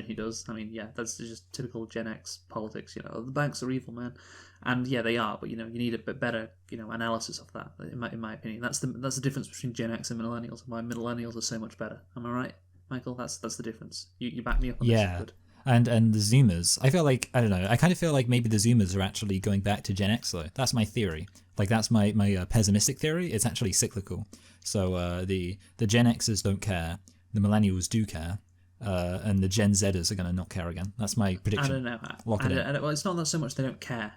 Speaker 1: he does. I mean, yeah, that's just typical Gen X politics. The banks are evil, man, and yeah, they are. But you need a bit better, analysis of that. In my opinion, that's the difference between Gen X and millennials. Why millennials are so much better. Am I right, Michael? That's the difference. You back me up on this.
Speaker 2: Yeah. And the Zoomers, I feel like, I don't know, I kind of feel like maybe the Zoomers are actually going back to Gen X though. That's my theory. Like that's my pessimistic theory. It's actually cyclical. So the Gen Xers don't care. The millennials do care. And the Gen Zers are going to not care again. That's my prediction.
Speaker 1: I don't know. Well, it's not that so much they don't care.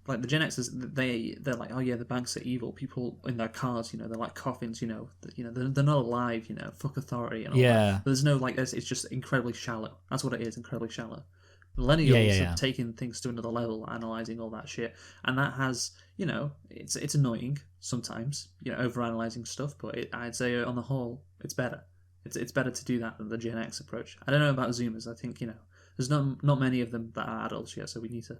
Speaker 1: Like the Gen Xers, they're like, oh yeah, the banks are evil. People in their cars, they're like coffins. They're not alive. Fuck authority and all that. But there's no like this. It's just incredibly shallow. That's what it is. Incredibly shallow. Millennials have taken things to another level, analyzing all that shit, and that has, it's annoying sometimes, overanalyzing stuff. But I'd say on the whole, it's better. It's better to do that than the Gen X approach. I don't know about Zoomers. I think there's not many of them that are adults yet, so we need to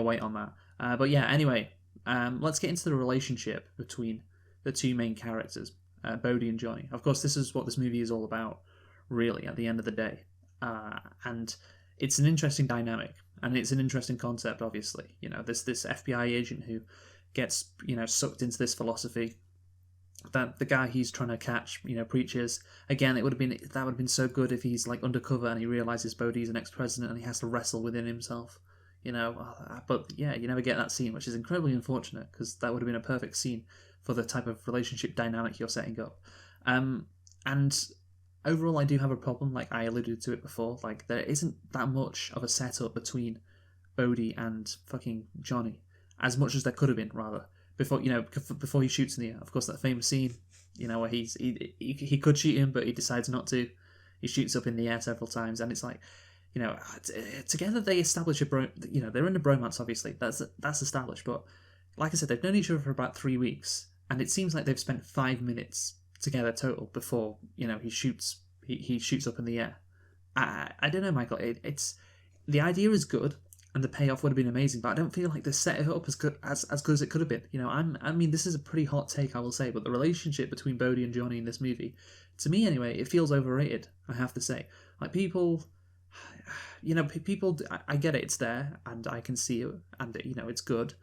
Speaker 1: wait on that. But yeah, anyway, let's get into the relationship between the two main characters, Bodhi and Johnny. Of course, this is what this movie is all about, really, at the end of the day. And it's an interesting dynamic, and it's an interesting concept, obviously. This FBI agent who gets, sucked into this philosophy that the guy he's trying to catch, preaches. Again, that would have been so good if he's like undercover and he realizes Bodhi's an ex-president and he has to wrestle within himself. But yeah, you never get that scene, which is incredibly unfortunate because that would have been a perfect scene for the type of relationship dynamic you're setting up. And overall, I do have a problem. Like I alluded to it before, like there isn't that much of a setup between Bodhi and fucking Johnny, as much as there could have been, rather. Before he shoots in the air. Of course, that famous scene, where he could shoot him, but he decides not to. He shoots up in the air several times, and it's like, together they establish they're in a bromance. Obviously, that's established. But like I said, they've known each other for about 3 weeks, and it seems like they've spent 5 minutes together total before he shoots up in the air. I don't know, Michael. It's the idea is good. And the payoff would have been amazing, but I don't feel like they set it up as good as it could have been. I mean, this is a pretty hot take, I will say, but the relationship between Bodhi and Johnny in this movie, to me anyway, it feels overrated. I have to say, like people, I get it, it's there, and I can see it, and it's good,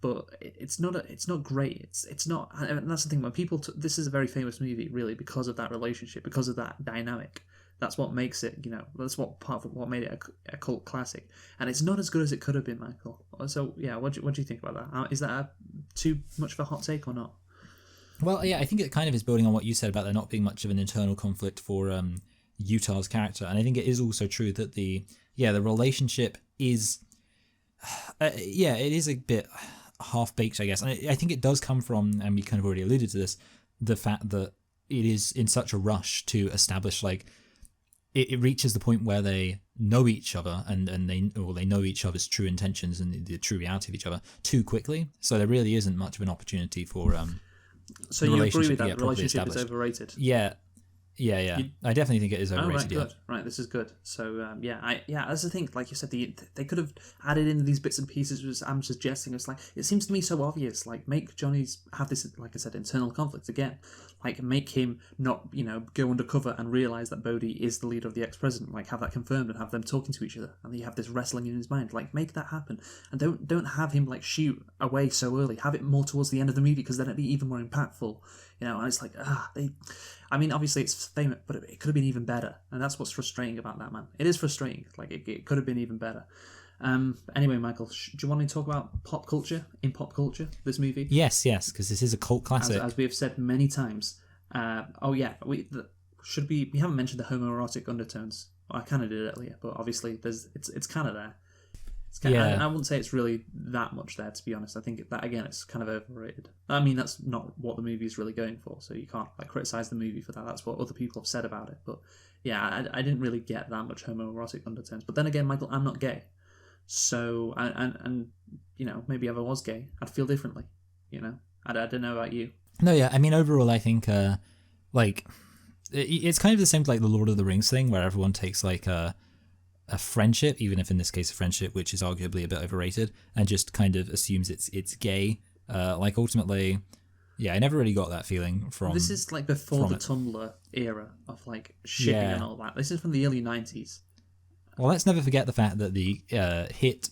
Speaker 1: but it's not great. It's not, and that's the thing. When people, this is a very famous movie, really, because of that relationship, because of that dynamic. That's what makes it, that's part of what made it a cult classic. And it's not as good as it could have been, Michael. So, yeah, what do you think about that? Is that too much of a hot take or not?
Speaker 2: Well, yeah, I think it kind of is building on what you said about there not being much of an internal conflict for Utah's character. And I think it is also true that the relationship is, it is a bit half-baked, I guess. And I think it does come from, and we kind of already alluded to this, the fact that it is in such a rush to establish, like, it reaches the point where they know each other and they know each other's true intentions and the true reality of each other too quickly. So there really isn't much of an opportunity for
Speaker 1: so you agree with that? The relationship is overrated?
Speaker 2: Yeah. I definitely think it is overrated.
Speaker 1: Oh, right, good. Right, this is good. So, that's the thing. Like you said, they could have added in these bits and pieces, which I'm suggesting. It's like, it seems to me so obvious. Like, make Johnny's have this, like I said, internal conflict again. Like, make him not, go undercover and realise that Bodhi is the leader of the ex-president. Like, have that confirmed and have them talking to each other. And you have this wrestling in his mind. Like, make that happen. And don't have him, like, shoot away so early. Have it more towards the end of the movie, because then it'd be even more impactful. And it's like, obviously it's famous, but it could have been even better. And that's what's frustrating about that, man. It is frustrating. Like, it could have been even better. Anyway, Michael, do you want me to talk about pop culture, this movie?
Speaker 2: Yes, because this is a cult classic.
Speaker 1: As we have said many times. We haven't mentioned the homoerotic undertones. Well, I kind of did it earlier, but obviously it's kind of there. I wouldn't say it's really that much there, to be honest. I think that, again, it's kind of overrated. I mean, that's not what the movie is really going for, so you can't criticize the movie for that. That's what other people have said about it. But yeah, I didn't really get that much homoerotic undertones. But then again, Michael, I'm not gay, so and maybe if I was gay, I'd feel differently. I don't know about you.
Speaker 2: No, yeah, I mean, overall, I think it's kind of the same like the Lord of the Rings thing, where everyone takes like a friendship, even if in this case a friendship which is arguably a bit overrated, and just kind of assumes it's gay. Ultimately, I never really got that feeling from.
Speaker 1: This is like before the Tumblr era of like shipping and all that. This is from the early 90s.
Speaker 2: Well, let's never forget the fact that the hit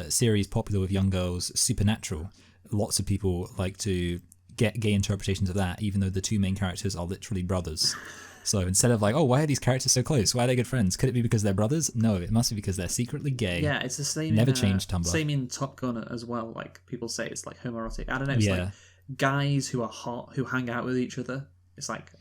Speaker 2: series popular with young girls, Supernatural, lots of people like to get gay interpretations of that, even though the two main characters are literally brothers. So instead of like, oh, why are these characters so close? Why are they good friends? Could it be because they're brothers? No, it must be because they're secretly gay.
Speaker 1: Yeah, it's the same.
Speaker 2: Never changed Tumblr.
Speaker 1: Same in Top Gun as well. Like people say it's like homoerotic. I don't know. It's like guys who are hot who hang out with each other. It's like,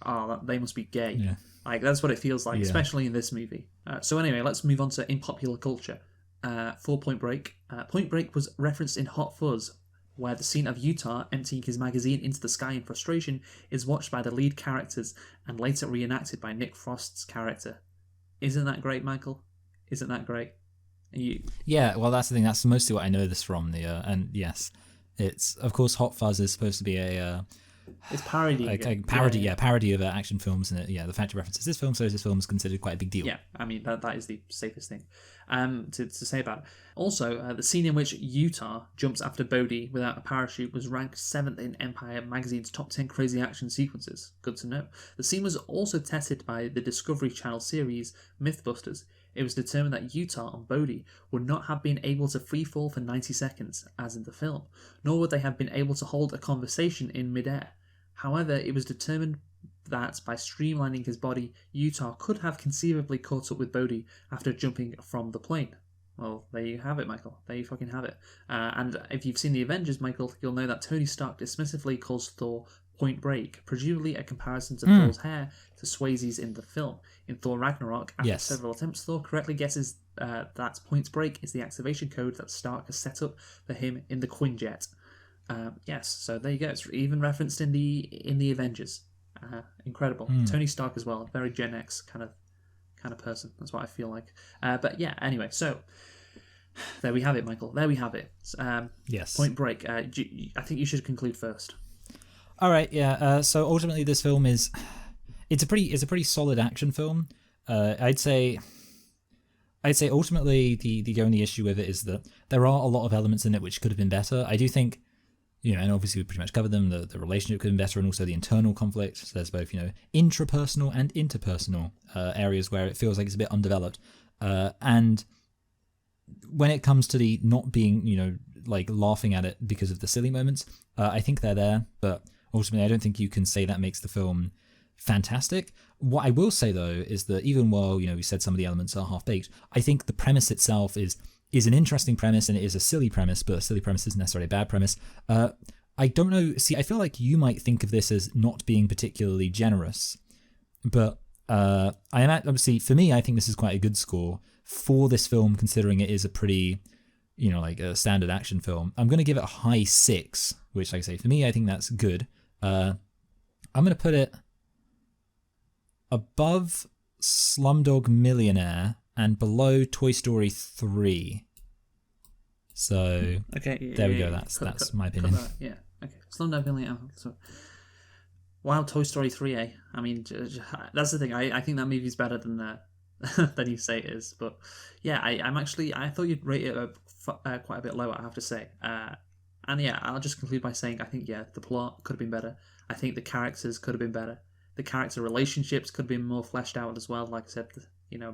Speaker 1: they must be gay. Yeah. Like that's what it feels like, especially in this movie. So anyway, let's move on to in popular culture. For Point Break. Point Break was referenced in Hot Fuzz, where the scene of Utah emptying his magazine into the sky in frustration is watched by the lead characters and later reenacted by Nick Frost's character. Isn't that great, Michael? Isn't that great?
Speaker 2: Yeah, well, that's the thing. That's mostly what I know this from. And yes, it's, of course, Hot Fuzz is supposed to be a
Speaker 1: It's parodying
Speaker 2: like
Speaker 1: it.
Speaker 2: parody, parody of action films, and the fact it references this film, so this film is considered quite a big deal.
Speaker 1: Yeah, I mean that is the safest thing to say about it. Also, the scene in which Utah jumps after Bodhi without a parachute was ranked 7th in Empire magazine's top 10 crazy action sequences. Good to know. The scene was also tested by the Discovery Channel series Mythbusters. It was determined that Utah and Bodhi would not have been able to free fall for 90 seconds, as in the film, nor would they have been able to hold a conversation in midair. However, it was determined that by streamlining his body, Utah could have conceivably caught up with Bodhi after jumping from the plane. Well, there you have it, Michael. There you fucking have it. And if you've seen the Avengers, Michael, you'll know that Tony Stark dismissively calls Thor Point Break, presumably a comparison to Thor's hair to Swayze's in the film. In Thor Ragnarok, after several attempts, Thor correctly guesses that Point Break is the activation code that Stark has set up for him in the Quinjet. Yes, so there you go. It's even referenced in the Avengers. Incredible. Tony Stark as well, very Gen X kind of person. That's what I feel like. But yeah, anyway, so there we have it, Michael. There we have it.
Speaker 2: Yes.
Speaker 1: Point Break. I think you should conclude first.
Speaker 2: All right. Yeah. So ultimately, this film it's a pretty solid action film. I'd say ultimately the only issue with it is that there are a lot of elements in it which could have been better. I do think, and obviously we pretty much covered them. The relationship could have been better, and also the internal conflict. So there's both, intrapersonal and interpersonal areas where it feels like it's a bit undeveloped. And when it comes to the not being, like laughing at it because of the silly moments, I think they're there. But ultimately, I don't think you can say that makes the film fantastic. What I will say, though, is that even while, we said some of the elements are half-baked, I think the premise itself is an interesting premise, and it is a silly premise, but a silly premise isn't necessarily a bad premise. I don't know. See, I feel like you might think of this as not being particularly generous, but I am obviously, for me, I think this is quite a good score for this film, considering it is a pretty, like a standard action film. I'm going to give it a high 6, which, like I say, for me, I think that's good. I'm going to put it above Slumdog Millionaire and below Toy Story 3. So
Speaker 1: okay,
Speaker 2: there we go. That's my opinion.
Speaker 1: Yeah. Okay. Slumdog Millionaire. So, wow, Toy Story 3. I mean, that's the thing. I think that movie's better than than you say it is. But yeah, I thought you'd rate it quite a bit lower, I have to say. And yeah, I'll just conclude by saying I think the plot could have been better. I think the characters could have been better. The character relationships could have been more fleshed out as well. Like I said,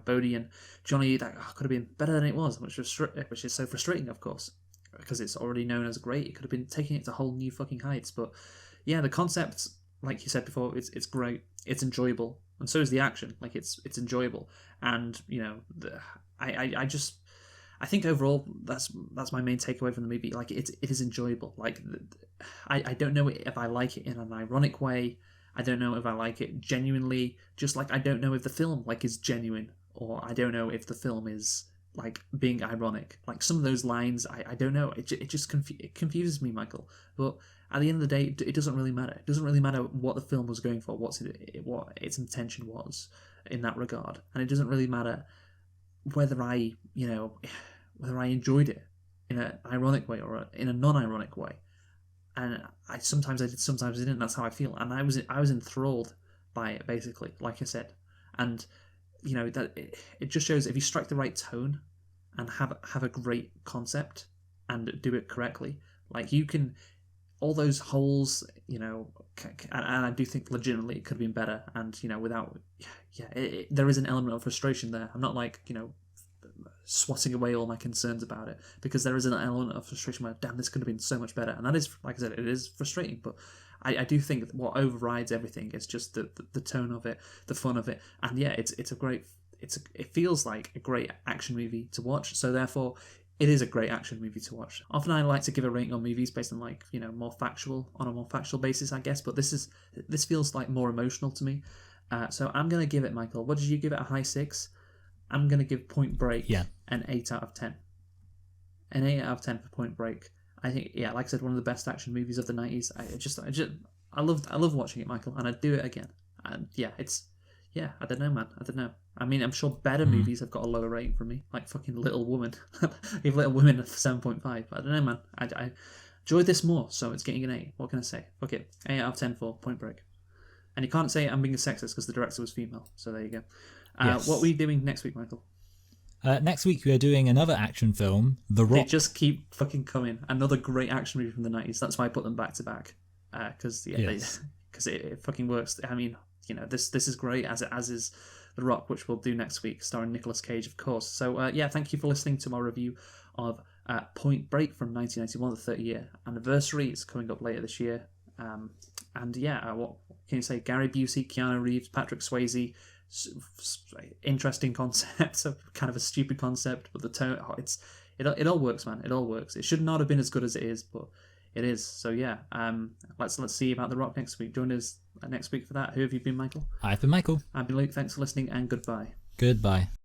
Speaker 1: Bodhi and Johnny, that could have been better than it was, which is so frustrating, of course, because it's already known as great. It could have been taking it to whole new fucking heights. But yeah, the concept, like you said before, it's great. It's enjoyable, and so is the action. Like it's enjoyable, and I think overall that's my main takeaway from the movie. Like it is enjoyable. Like I don't know if I like it in an ironic way. I don't know if I like it genuinely, just like I don't know if the film is genuine, or I don't know if the film is like being ironic. Like some of those lines, I don't know. It just confuses me, Michael. But at the end of the day, it doesn't really matter. It doesn't really matter what the film was going for, what its intention was in that regard, and it doesn't really matter whether I enjoyed it in an ironic way or in a non-ironic way. And sometimes I did, sometimes I didn't. That's how I feel, and I was enthralled by it, basically, like I said. And that it just shows if you strike the right tone and have a great concept and do it correctly, like you can, all those holes, and I do think legitimately it could have been better. And without, there is an element of frustration there. I'm not like swatting away all my concerns about it, because there is an element of frustration where, damn, this could have been so much better. And that is, like I said, it is frustrating, but I do think that what overrides everything is just the tone of it, the fun of it. And yeah, it feels like a great action movie to watch, so therefore it is a great action movie to watch. Often I like to give a rating on movies based on on a more factual basis, I guess, but this feels like more emotional to me. So I'm gonna give it, Michael, what did you give it? A high 6? I'm going to give Point Break an 8 out of 10. An 8 out of 10 for Point Break. I think, like I said, one of the best action movies of the 90s. I love watching it, Michael, and I'd do it again. And I don't know, man. I don't know. I mean, I'm sure better movies have got a lower rating from me, like fucking Little Woman. If Little Women are 7.5. I don't know, man. enjoyed this more, so it's getting an 8. What can I say? Fuck it. 8 out of 10 for Point Break. And you can't say I'm being a sexist because the director was female. So there you go.
Speaker 2: Yes.
Speaker 1: What are we doing next week, Michael?
Speaker 2: Next week we are doing another action film, The
Speaker 1: They
Speaker 2: Rock.
Speaker 1: just keep fucking coming. Another great action movie from the 90s. That's why I put them back to back. Because
Speaker 2: Yes.
Speaker 1: it fucking works. I mean, you know, this is great, as is The Rock, which we'll do next week, starring Nicolas Cage, of course. So yeah, thank you for listening to my review of Point Break from 1991, the 30-year anniversary. It's coming up later this year. And yeah, what can you say? Gary Busey, Keanu Reeves, Patrick Swayze. Interesting concept, kind of a stupid concept, but the tone, it all works, man. It all works. It should not have been as good as it is, but it is. So yeah, let's see about The Rock next week. Join us next week for that. Who have you been, Michael?
Speaker 2: I've been Michael.
Speaker 1: I've been Luke. Thanks for listening, and goodbye.
Speaker 2: Goodbye.